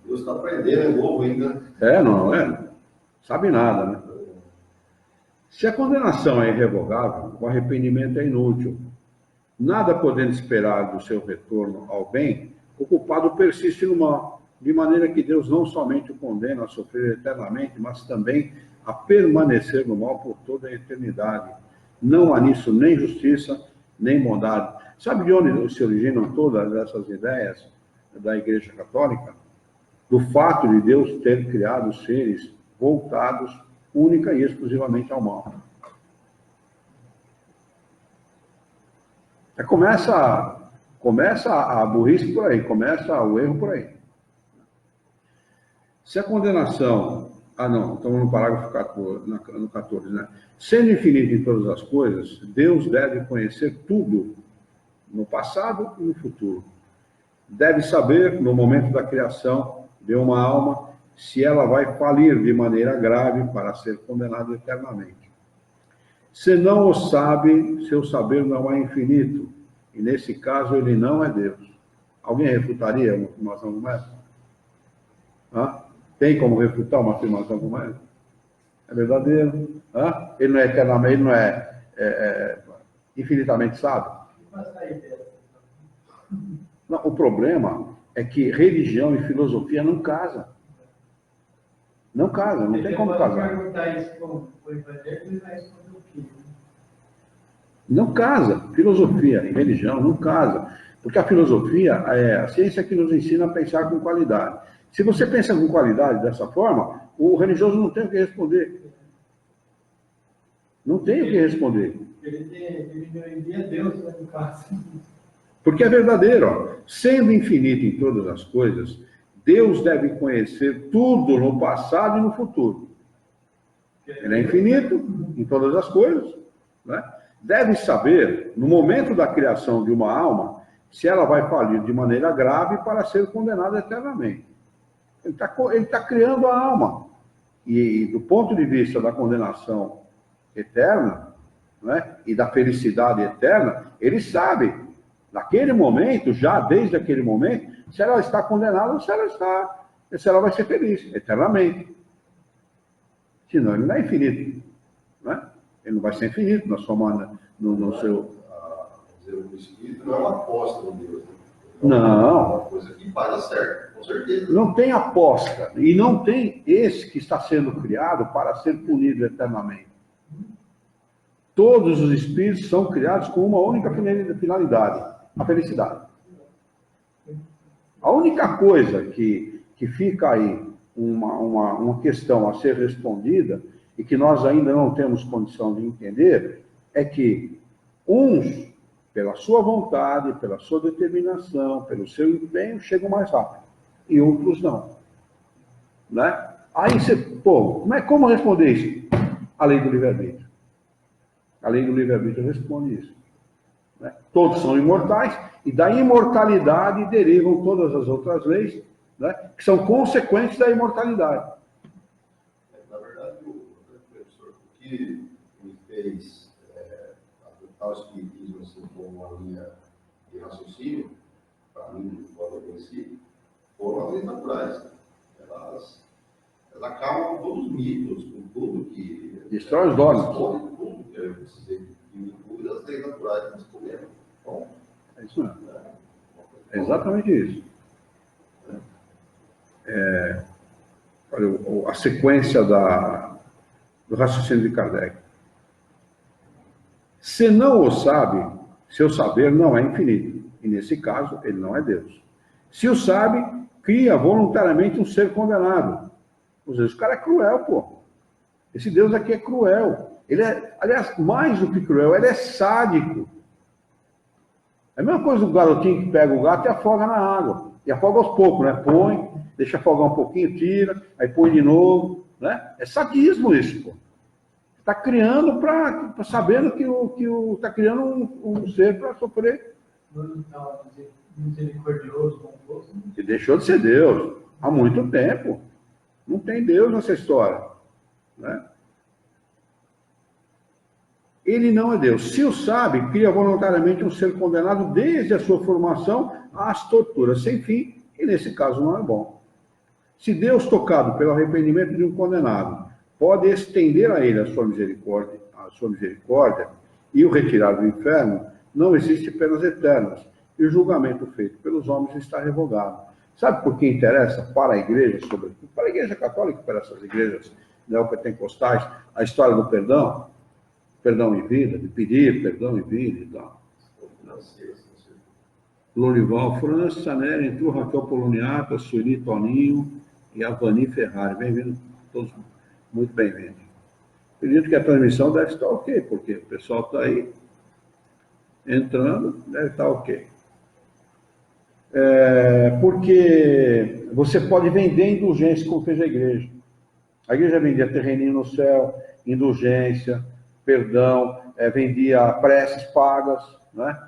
Deus está aprendendo novo ainda. Não é? Sabe nada, né? Se a condenação é irrevogável, o arrependimento é inútil. Nada podendo esperar do seu retorno ao bem, o culpado persiste no mal, de maneira que Deus não somente o condena a sofrer eternamente, mas também a permanecer no mal por toda a eternidade. Não há nisso nem justiça, nem bondade. Sabe de onde se originam todas essas ideias da Igreja Católica? Do fato de Deus ter criado seres voltados única e exclusivamente ao mal. Começa a burrice por aí, começa o erro por aí. Se a condenação... não, estamos no parágrafo 14, né? Sendo infinito em todas as coisas, Deus deve conhecer tudo, no passado e no futuro. Deve saber, no momento da criação de uma alma, se ela vai falir de maneira grave para ser condenada eternamente. Se não o sabe, seu saber não é infinito, e nesse caso ele não é Deus. Alguém refutaria uma afirmação como essa? Tem como refutar uma afirmação como essa? É verdadeiro? Ele não é eternamente, ele não é infinitamente sábio? Não, o problema é que religião e filosofia não casam. Não casam, não tem como casar. Perguntar isso com o evangélico e vai responder o quê? Não casa. Filosofia e religião não casam. Porque a filosofia é a ciência que nos ensina a pensar com qualidade. Se você pensa com qualidade dessa forma, o religioso não tem o que responder. Não tem o que responder. Ele envia Deus, no caso. Porque é verdadeiro. Ó. Sendo infinito em todas as coisas, Deus deve conhecer tudo no passado e no futuro. Ele é infinito em todas as coisas. Né? Deve saber, no momento da criação de uma alma, se ela vai falir de maneira grave para ser condenada eternamente. Ele está criando a alma. E do ponto de vista da condenação eterna, né, e da felicidade eterna, ele sabe, naquele momento, já desde aquele momento, se ela está condenada ou se ela vai ser feliz eternamente. Senão ele não é infinito. Né? Ele não vai ser infinito na sua maneira, no seu... O Espírito não é uma aposta no Deus. Não. Uma coisa que vai dar certo, com certeza. Não tem aposta. E não tem esse que está sendo criado para ser punido eternamente. Todos os espíritos são criados com uma única finalidade, a felicidade. A única coisa que fica aí, uma questão a ser respondida, e que nós ainda não temos condição de entender, é que uns, pela sua vontade, pela sua determinação, pelo seu empenho, chegam mais rápido, e outros não. Né? Aí você, como responder isso? A lei do livre-arbítrio. A lei do livre-arbítrio responde isso. né? Todos são imortais, e da imortalidade derivam todas as outras leis, né? Que são consequentes da imortalidade. Na verdade, professor, o que me fez adotar o espiritismo assim, como uma linha de raciocínio, para mim, de forma conhecida, foram as leis naturais. Elas acabam com todos os mitos, com tudo que... Destrói os dogmas. Tudo que eu precisei de dúvida, as leis naturais que nós podemos. Bom, É isso mesmo. É exatamente isso. Olha, a sequência do raciocínio de Kardec. Se não o sabe, seu saber não é infinito. E nesse caso, ele não é Deus. Se o sabe, cria voluntariamente um ser condenado. Ou seja, o cara é cruel, pô. Esse Deus aqui é cruel. Ele é, aliás, mais do que cruel, ele é sádico. É a mesma coisa do garotinho que pega o gato e afoga na água. E afoga aos poucos, né? Põe, deixa afogar um pouquinho, tira, aí põe de novo, né? É sadismo isso, pô. Está criando sabendo que está criando um ser para sofrer. Misericordioso, bondoso. E deixou de ser Deus há muito tempo. Não tem Deus nessa história, né? Ele não é Deus. Se o sabe, cria voluntariamente um ser condenado desde a sua formação às torturas sem fim, e nesse caso não é bom. Se Deus, tocado pelo arrependimento de um condenado, pode estender a ele a sua misericórdia e o retirar do inferno, não existe penas eternas, e o julgamento feito pelos homens está revogado. Sabe por que interessa para a igreja, sobretudo, para a igreja católica, para essas igrejas neopentecostais, a história do perdão? Perdão em vida, de pedir perdão em vida e tal. Lorival França, Sanera, Entru, Raquel Poloniato, Sueli Toninho e Avani Ferrari. Bem-vindo, todos muito bem-vindos. Acredito que a transmissão deve estar ok, porque o pessoal está aí entrando, deve estar ok. Porque você pode vender indulgência como fez a igreja. A igreja vendia terreninho no céu, indulgência, perdão, vendia preces pagas, né?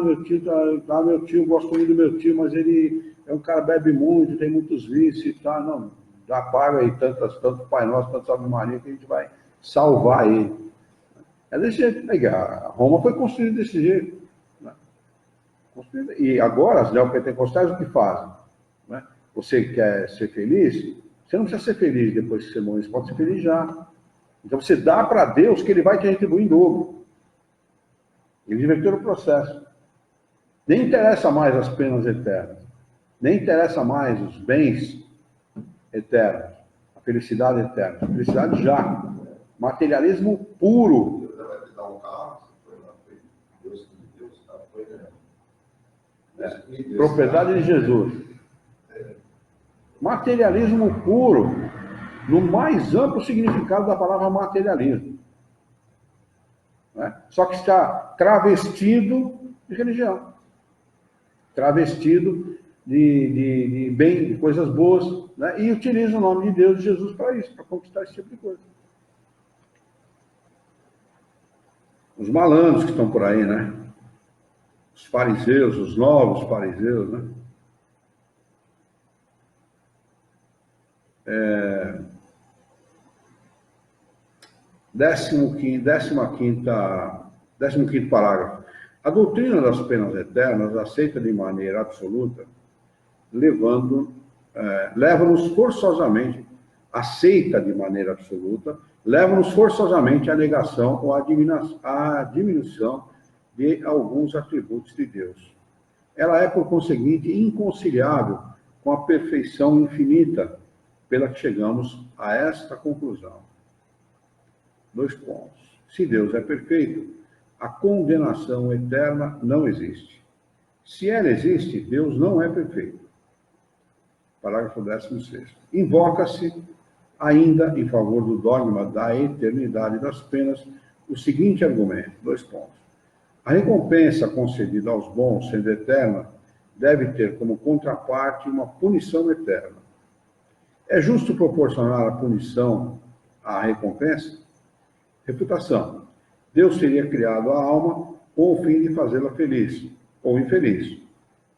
Meu tio, gosto muito do meu tio, mas ele é um cara que bebe muito, tem muitos vícios e tal. Não, já paga aí tanto Pai Nosso, tanto Ave Maria, que a gente vai salvar ele. É desse jeito. A Roma foi construída desse jeito. Né? E agora, as neopentecostais, o que fazem? Né? Você quer ser feliz? Você não precisa ser feliz depois que você morrer, você pode ser feliz já. Então você dá para Deus que ele vai te retribuir em dobro. Ele inverteu o processo. Nem interessa mais as penas eternas. Nem interessa mais os bens eternos. A felicidade eterna. A felicidade já. Materialismo puro. Deus vai te dar um carro, Deus que Deus foi, né? Propriedade de Jesus. Materialismo puro. No mais amplo significado da palavra materialismo. Né? Só que está travestido de religião. Travestido de bem, de coisas boas, né? E utiliza o nome de Deus e Jesus para isso, para conquistar esse tipo de coisa. Os malandros que estão por aí, né? Os fariseus, os novos fariseus, né? 15º parágrafo. A doutrina das penas eternas aceita de maneira absoluta, leva-nos forçosamente, aceita de maneira absoluta, leva-nos forçosamente à negação ou à diminuição de alguns atributos de Deus. Ela é, por conseguinte, inconciliável com a perfeição infinita pela que chegamos a esta conclusão. 2 pontos. Se Deus é perfeito, a condenação eterna não existe. Se ela existe, Deus não é perfeito. Parágrafo 16º. Invoca-se ainda em favor do dogma da eternidade das penas o seguinte argumento, 2 pontos. A recompensa concedida aos bons, sendo eterna, deve ter como contraparte uma punição eterna. É justo proporcionar a punição à recompensa? Refutação. Deus teria criado a alma com o fim de fazê-la feliz ou infeliz.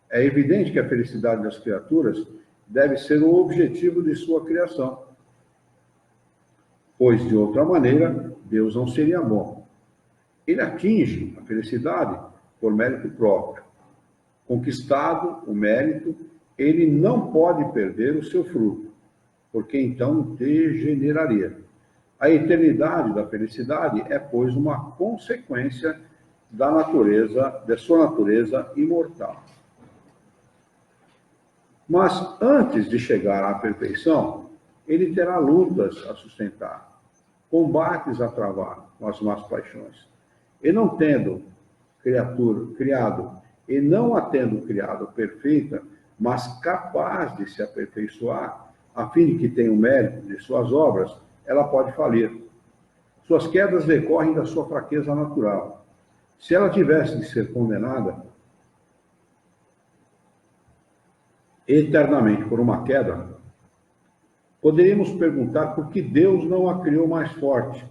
É evidente que a felicidade das criaturas deve ser o objetivo de sua criação, pois, de outra maneira, Deus não seria bom. Ele atinge a felicidade por mérito próprio. Conquistado o mérito, ele não pode perder o seu fruto, porque então degeneraria. A eternidade da felicidade é, pois, uma consequência da natureza, de sua natureza imortal. Mas antes de chegar à perfeição, ele terá lutas a sustentar, combates a travar com as más paixões. E não tendo e não a tendo criado perfeita, mas capaz de se aperfeiçoar, a fim de que tenha o mérito de suas obras, ela pode falir. Suas quedas decorrem da sua fraqueza natural. Se ela tivesse de ser condenada eternamente por uma queda, poderíamos perguntar por que Deus não a criou mais forte.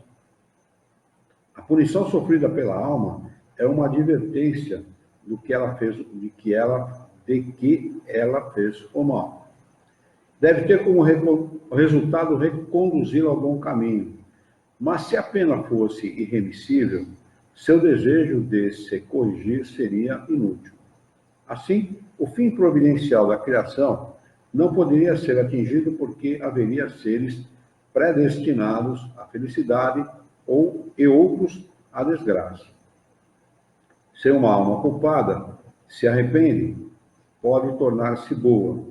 A punição sofrida pela alma é uma advertência do que ela fez, de que ela fez o mal. Deve ter como resultado reconduzi-la ao bom caminho. Mas se a pena fosse irremissível, seu desejo de se corrigir seria inútil. Assim, o fim providencial da criação não poderia ser atingido porque haveria seres predestinados à felicidade e outros à desgraça. Se uma alma culpada se arrepende, pode tornar-se boa.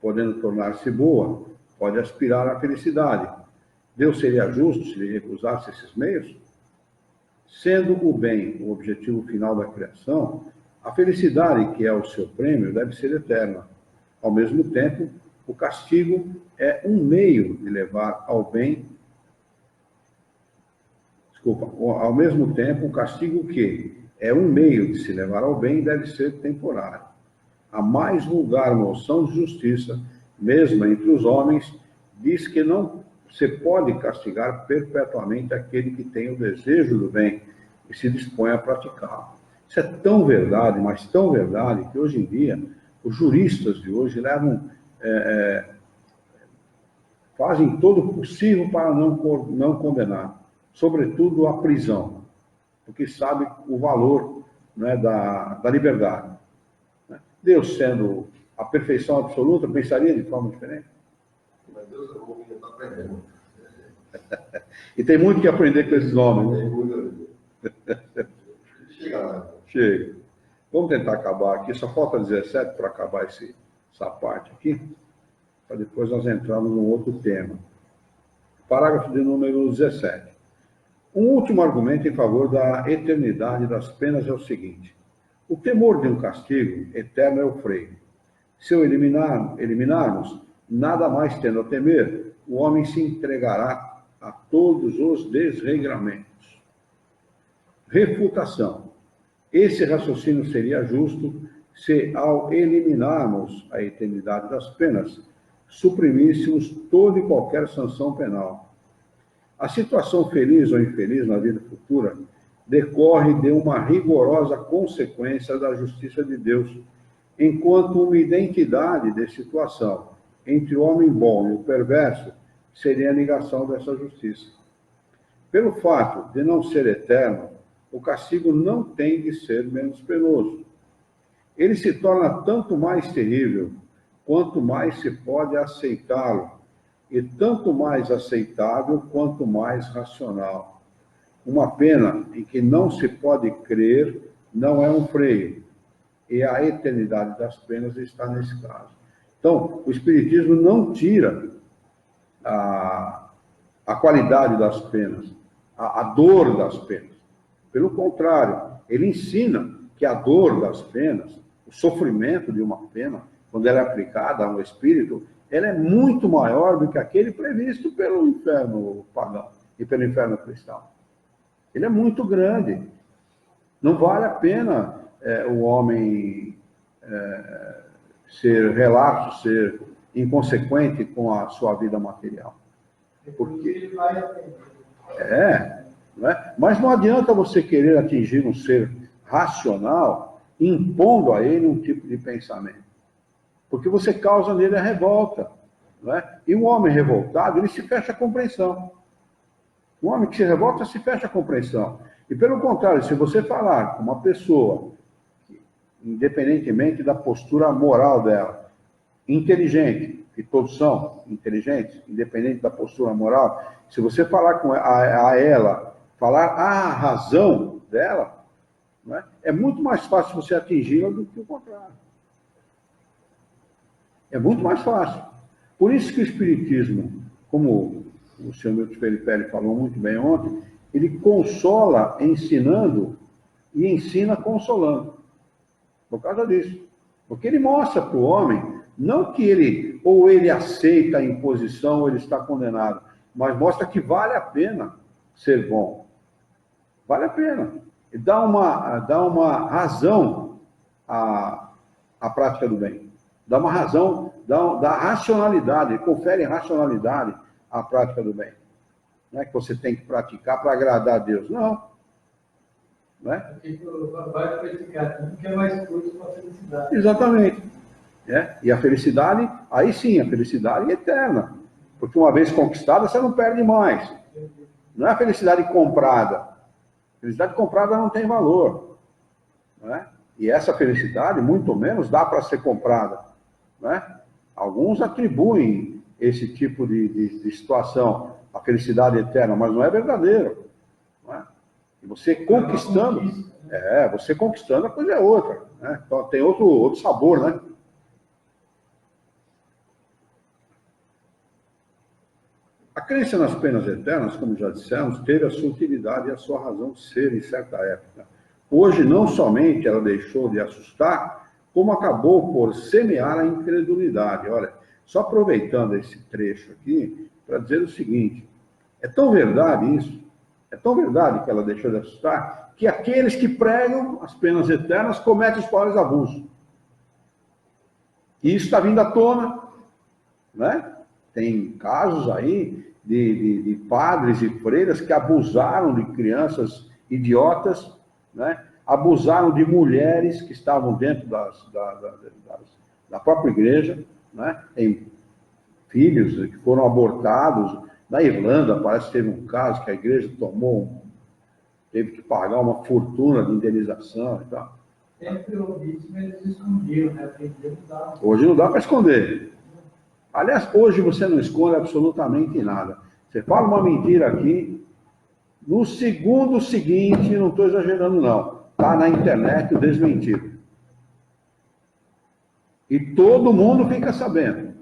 Podendo tornar-se boa, pode aspirar à felicidade. Deus seria justo se lhe recusasse esses meios? Sendo o bem o objetivo final da criação, a felicidade, que é o seu prêmio, deve ser eterna. Ao mesmo tempo, o castigo é um meio de levar ao bem. Ao mesmo tempo, o castigo que é um meio de se levar ao bem deve ser temporário. A mais vulgar noção de justiça, mesmo entre os homens, diz que não se pode castigar perpetuamente aquele que tem o desejo do bem e se dispõe a praticá-lo. Isso é tão verdade, mas tão verdade, que hoje em dia, os juristas de hoje fazem todo o possível para não condenar, sobretudo a prisão, porque sabe o valor, né, da liberdade. Deus, sendo a perfeição absoluta, pensaria de forma diferente? Mas Deus é bom que está aprendendo. E tem muito que aprender com esses homens, né? Tem muito. Chega lá. Chega. Vamos tentar acabar aqui. Só falta 17 para acabar essa parte aqui, para depois nós entrarmos num outro tema. Parágrafo de número 17. Um último argumento em favor da eternidade das penas é o seguinte: o temor de um castigo eterno é o freio. Se o eliminarmos, nada mais tendo a temer, o homem se entregará a todos os desregramentos. Refutação. Esse raciocínio seria justo se, ao eliminarmos a eternidade das penas, suprimíssemos toda e qualquer sanção penal. A situação feliz ou infeliz na vida futura decorre de uma rigorosa consequência da justiça de Deus, enquanto uma identidade de situação entre o homem bom e o perverso seria a negação dessa justiça. Pelo fato de não ser eterno, o castigo não tem de ser menos penoso. Ele se torna tanto mais terrível quanto mais se pode aceitá-lo, e tanto mais aceitável quanto mais racional. Uma pena em que não se pode crer não é um freio, e a eternidade das penas está nesse caso. Então, o Espiritismo não tira a qualidade das penas, a dor das penas. Pelo contrário, ele ensina que a dor das penas, o sofrimento de uma pena, quando ela é aplicada ao espírito, ela é muito maior do que aquele previsto pelo inferno pagão e pelo inferno cristão. Ele é muito grande. Não vale a pena o homem ser relapso, ser inconsequente com a sua vida material. Porque ele vai aprender. não é? Mas não adianta você querer atingir um ser racional, impondo a ele um tipo de pensamento. Porque você causa nele a revolta. Não é? E um homem revoltado, ele se fecha à compreensão. Um homem que se revolta se fecha à compreensão. E pelo contrário, se você falar com uma pessoa, independentemente da postura moral dela, inteligente, que todos são inteligentes, independente da postura moral, se você falar a ela, falar a razão dela, não é muito mais fácil você atingi-la do que o contrário. É muito mais fácil. Por isso que o Espiritismo, como o senhor Milton Felipe falou muito bem ontem, ele consola ensinando e ensina consolando. Por causa disso. Porque ele mostra para o homem, não que ele, ou ele aceita a imposição, ou ele está condenado, mas mostra que vale a pena ser bom. Vale a pena. E dá uma razão à prática do bem. Dá uma razão, dá racionalidade, confere racionalidade à prática do bem. Não é que você tem que praticar para agradar a Deus. Não. Não é? Vai praticar tudo que é mais curto para a felicidade. Exatamente. É? E a felicidade, aí sim, a felicidade é eterna. Porque uma vez conquistada, você não perde mais. Não é a felicidade comprada. A felicidade comprada não tem valor. Não é? E essa felicidade, muito menos, dá para ser comprada. Não é? Alguns atribuem esse tipo de situação, a felicidade eterna, mas não é verdadeiro. Não é? E você conquistando, você conquistando, a coisa é outra. Né? Então, tem outro sabor, né? A crença nas penas eternas, como já dissemos, teve a sua utilidade e a sua razão de ser em certa época. Hoje, não somente ela deixou de assustar, como acabou por semear a incredulidade. Olha, só aproveitando esse trecho aqui, para dizer o seguinte, é tão verdade isso, é tão verdade que ela deixou de assustar, que aqueles que pregam as penas eternas cometem os piores abusos. E isso está vindo à tona, né? Tem casos aí de padres e freiras que abusaram de crianças idiotas, né? Abusaram de mulheres que estavam dentro da própria igreja, né? Tem filhos que foram abortados. Na Irlanda, parece que teve um caso que a igreja teve que pagar uma fortuna de indenização e tal. Sempre ouvi isso, mas eles escondiam, né? Hoje não dá para esconder. Aliás, hoje você não esconde absolutamente nada. Você fala uma mentira aqui, no segundo seguinte, não estou exagerando não, está na internet o desmentido. E todo mundo fica sabendo.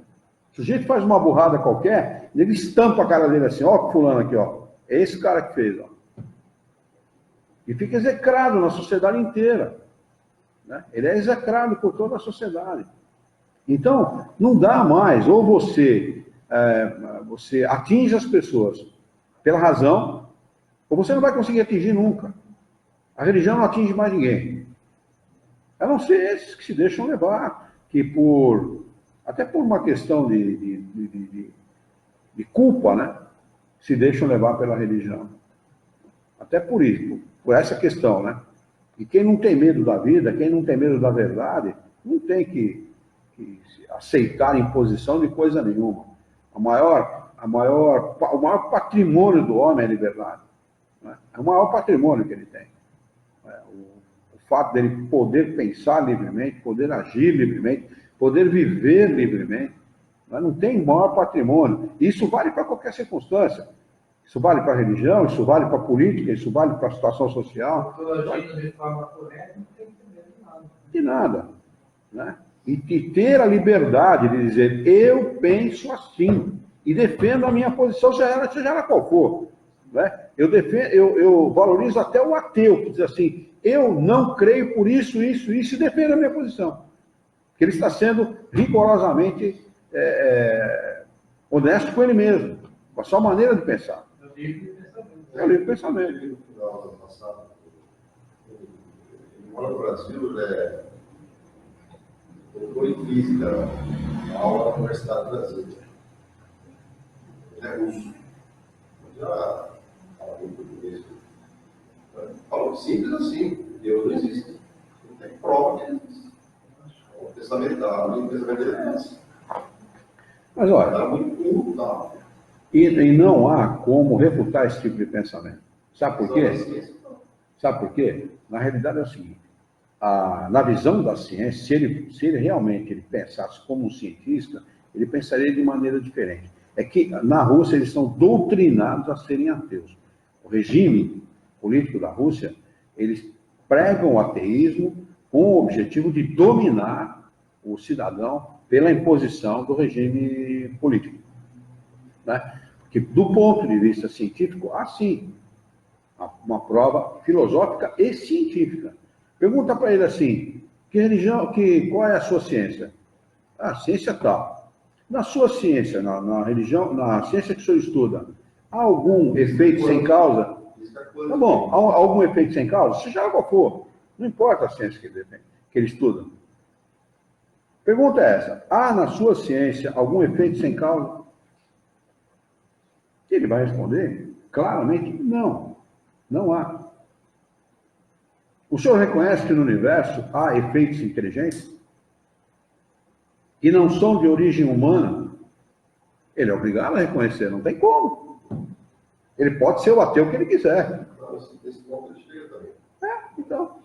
Se o sujeito faz uma burrada qualquer, ele estampa a cara dele assim, ó, fulano aqui, ó. É esse cara que fez, ó. E fica execrado na sociedade inteira. Né? Ele é execrado por toda a sociedade. Então, não dá mais, ou você atinge as pessoas pela razão, ou você não vai conseguir atingir nunca. A religião não atinge mais ninguém. A não ser esses que se deixam levar, que até por uma questão de culpa, né, se deixam levar pela religião. Até por isso, por essa questão, né? E quem não tem medo da vida, quem não tem medo da verdade, não tem que aceitar imposição de coisa nenhuma. O maior patrimônio do homem é a liberdade. Né? É o maior patrimônio que ele tem. O fato dele poder pensar livremente, poder agir livremente, poder viver livremente, né? Não tem maior patrimônio. Isso vale para qualquer circunstância. Isso vale para a religião, isso vale para a política, isso vale para a situação social. Estou agindo de forma correta, não tem que ter medo de nada. De nada. Né? E ter a liberdade de dizer, eu penso assim, e defendo a minha posição, seja ela qual for. Né? Eu valorizo até o ateu, que diz assim, eu não creio por isso, isso, isso, e defendo a minha posição. Porque ele está sendo rigorosamente honesto com ele mesmo, com a sua maneira de pensar. É o livre pensamento. No final do ano passado, ele mora no Brasil, doutor em física, aula na Universidade do Brasil. Ele é russo. Já fala em português. Falou simples assim. Deus não existe. Não tem prova que ele existe. O testamento dele existe. Mas olha, Era muito puro, tá? e não há como refutar esse tipo de pensamento. Sabe por quê? Sabe por quê? Na realidade é o seguinte, na visão da ciência, se ele realmente pensasse como um cientista, ele pensaria de maneira diferente. É que na Rússia eles são doutrinados a serem ateus. O regime político da Rússia, eles pregam o ateísmo com o objetivo de dominar o cidadão pela imposição do regime político. Né? Porque, do ponto de vista científico, há sim uma prova filosófica e científica. Pergunta para ele assim, qual é a sua ciência? A ciência tal. Na sua ciência, na religião, na ciência que o senhor estuda, há algum efeito sem causa? Tá bom, há algum efeito sem causa? Seja qual for. Não importa a ciência que ele estuda. Pergunta é essa. Há na sua ciência algum efeito sem causa? Ele vai responder claramente não. Não há. O senhor reconhece que no universo há efeitos inteligentes? Que não são de origem humana? Ele é obrigado a reconhecer, não tem como. Ele pode ser o ateu que ele quiser. Esse ponto ele chega também. Então,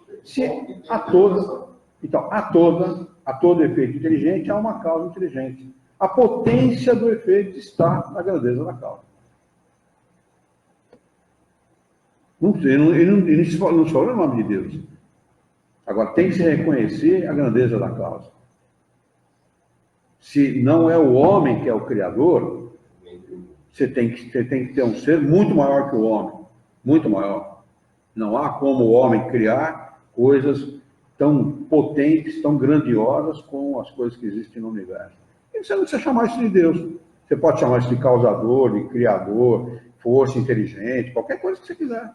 a todo efeito inteligente há uma causa inteligente. A potência do efeito está na grandeza da causa. Ele não se fala o nome de Deus. Agora, tem que se reconhecer a grandeza da causa. Se não é o homem que é o criador, você tem que ter um ser muito maior que o homem. Muito maior. Não há como o homem criar coisas tão potentes, tão grandiosas como as coisas que existem no universo. E você não precisa chamar isso de Deus. Você pode chamar isso de causador, de criador, força inteligente, qualquer coisa que você quiser.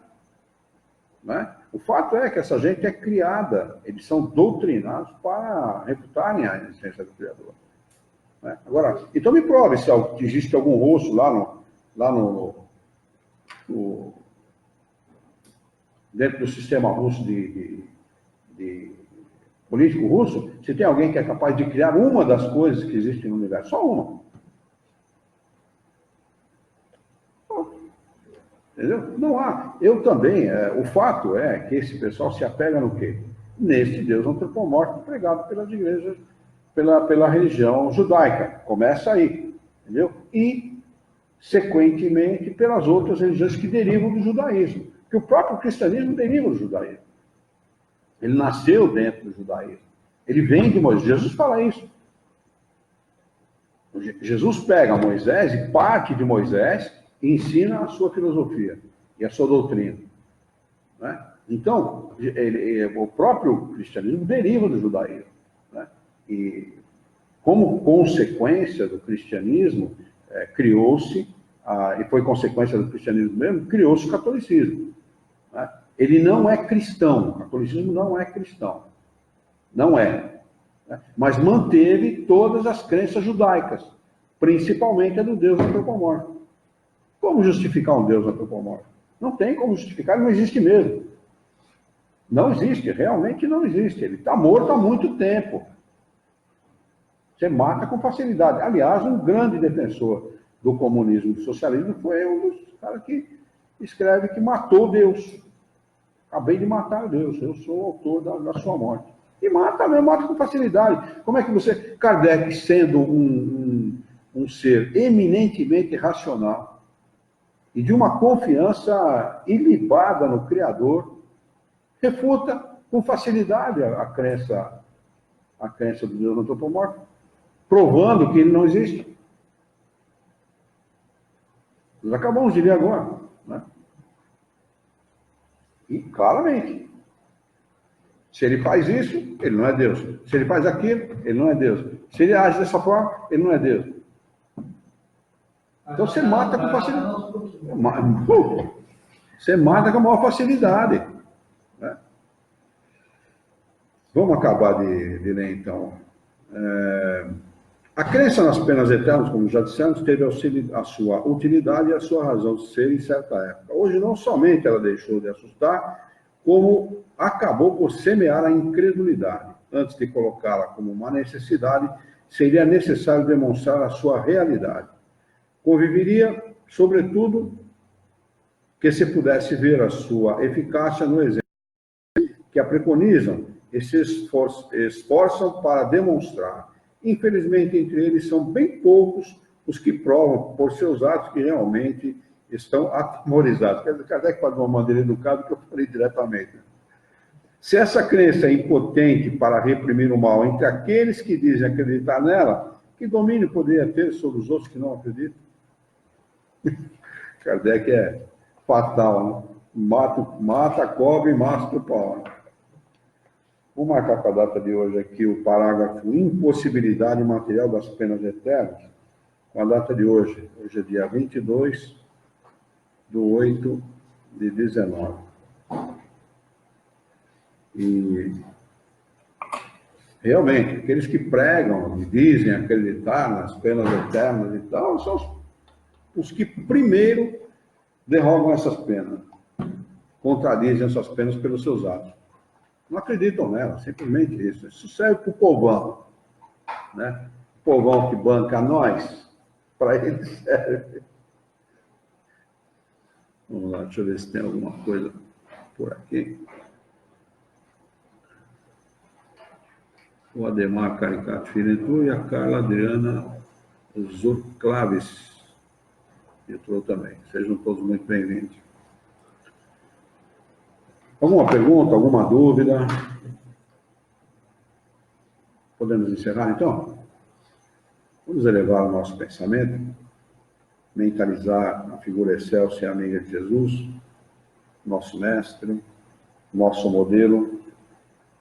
Né? O fato é que essa gente é criada, eles são doutrinados para refutarem a existência do Criador. Né? Agora, então me prove se existe algum rosto dentro do sistema russo de político russo, se tem alguém que é capaz de criar uma das coisas que existem no universo, só uma. Entendeu? Não há. Eu também, o fato é que esse pessoal se apega no quê? Neste Deus antropomórfico pregado pelas igrejas, pela religião judaica. Começa aí, entendeu? E, sequentemente, pelas outras religiões que derivam do judaísmo. Porque o próprio cristianismo deriva do judaísmo. Ele nasceu dentro do judaísmo. Ele vem de Moisés. Jesus fala isso. Jesus pega Moisés e parte de Moisés e ensina a sua filosofia e a sua doutrina. Né? Então, o próprio cristianismo deriva do judaísmo. Né? E, como consequência do cristianismo, criou-se, e foi consequência do cristianismo mesmo, criou-se o catolicismo. Né? Ele não é cristão, o catolicismo não é cristão. Não é. Né? Mas manteve todas as crenças judaicas, principalmente a do Deus antropomórfico. Como justificar um Deus antropomórfico? Não tem como justificar, ele não existe mesmo. Não existe, realmente não existe. Ele está morto há muito tempo. Você mata com facilidade. Aliás, um grande defensor do comunismo e do socialismo foi um dos caras que escreve que matou Deus. Acabei de matar Deus, eu sou o autor da sua morte. E mata mesmo, mata com facilidade. Como é que você... Kardec, sendo um ser eminentemente racional, e de uma confiança ilibada no Criador, refuta com facilidade a crença do Deus antropomórfico, provando que ele não existe. Nós acabamos de ver agora. Né? E claramente, se ele faz isso, ele não é Deus. Se ele faz aquilo, ele não é Deus. Se ele age dessa forma, ele não é Deus. Então você mata com facilidade. Você mata com a maior facilidade. Né? Vamos acabar de ler, então. A crença nas penas eternas, como já dissemos, teve a sua utilidade e a sua razão de ser em certa época. Hoje, não somente ela deixou de assustar, como acabou por semear a incredulidade. Antes de colocá-la como uma necessidade, seria necessário demonstrar a sua realidade. Conviveria, sobretudo, que se pudesse ver a sua eficácia no exemplo que a preconizam e se esforçam para demonstrar. Infelizmente, entre eles são bem poucos os que provam por seus atos que realmente estão atemorizados. Kardec fala de uma maneira educada que eu falei diretamente. Se essa crença é impotente para reprimir o mal entre aqueles que dizem acreditar nela, que domínio poderia ter sobre os outros que não acreditam? Kardec é fatal, né? Mata, cobre e mata o pau. Vou marcar para a data de hoje aqui o parágrafo impossibilidade material das penas eternas, com a data de hoje. Hoje é dia 22/8/19. E, realmente, aqueles que pregam e dizem acreditar nas penas eternas e tal, são os que primeiro derrogam essas penas, contradizem essas penas pelos seus atos. Não acreditam nela, simplesmente isso. Isso serve para o povão, né? O povão que banca nós, para ele serve. Vamos lá, deixa eu ver se tem alguma coisa por aqui. O Ademar Caricato Firentu e a Carla Adriana Zurclaves entrou também. Sejam todos muito bem-vindos. Alguma pergunta, alguma dúvida? Podemos encerrar, então? Vamos elevar o nosso pensamento, mentalizar a figura excelsa e amiga de Jesus, nosso mestre, nosso modelo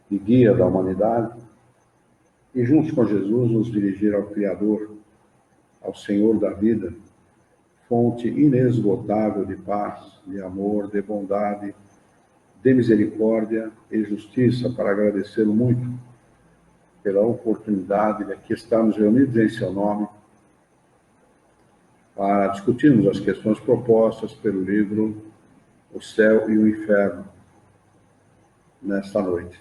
e guia da humanidade, e juntos com Jesus nos dirigir ao Criador, ao Senhor da vida, fonte inesgotável de paz, de amor, de bondade, de misericórdia e justiça, para agradecê-lo muito pela oportunidade de aqui estarmos reunidos em seu nome para discutirmos as questões propostas pelo livro O Céu e o Inferno nesta noite.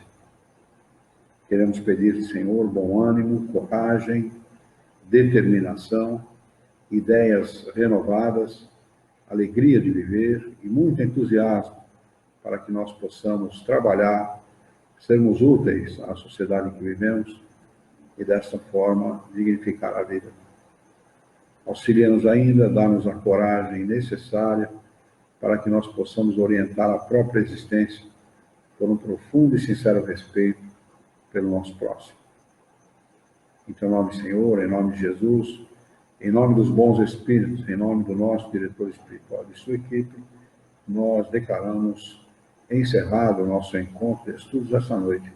Queremos pedir, Senhor, bom ânimo, coragem, determinação, ideias renovadas, alegria de viver e muito entusiasmo para que nós possamos trabalhar, sermos úteis à sociedade em que vivemos e, desta forma, dignificar a vida. Auxilia-nos ainda, dá-nos a coragem necessária para que nós possamos orientar a própria existência por um profundo e sincero respeito pelo nosso próximo. Em teu nome, Senhor, em nome de Jesus, em nome dos bons espíritos, em nome do nosso diretor espiritual e sua equipe, nós declaramos encerrado o nosso encontro de estudos esta noite,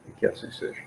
e que assim seja.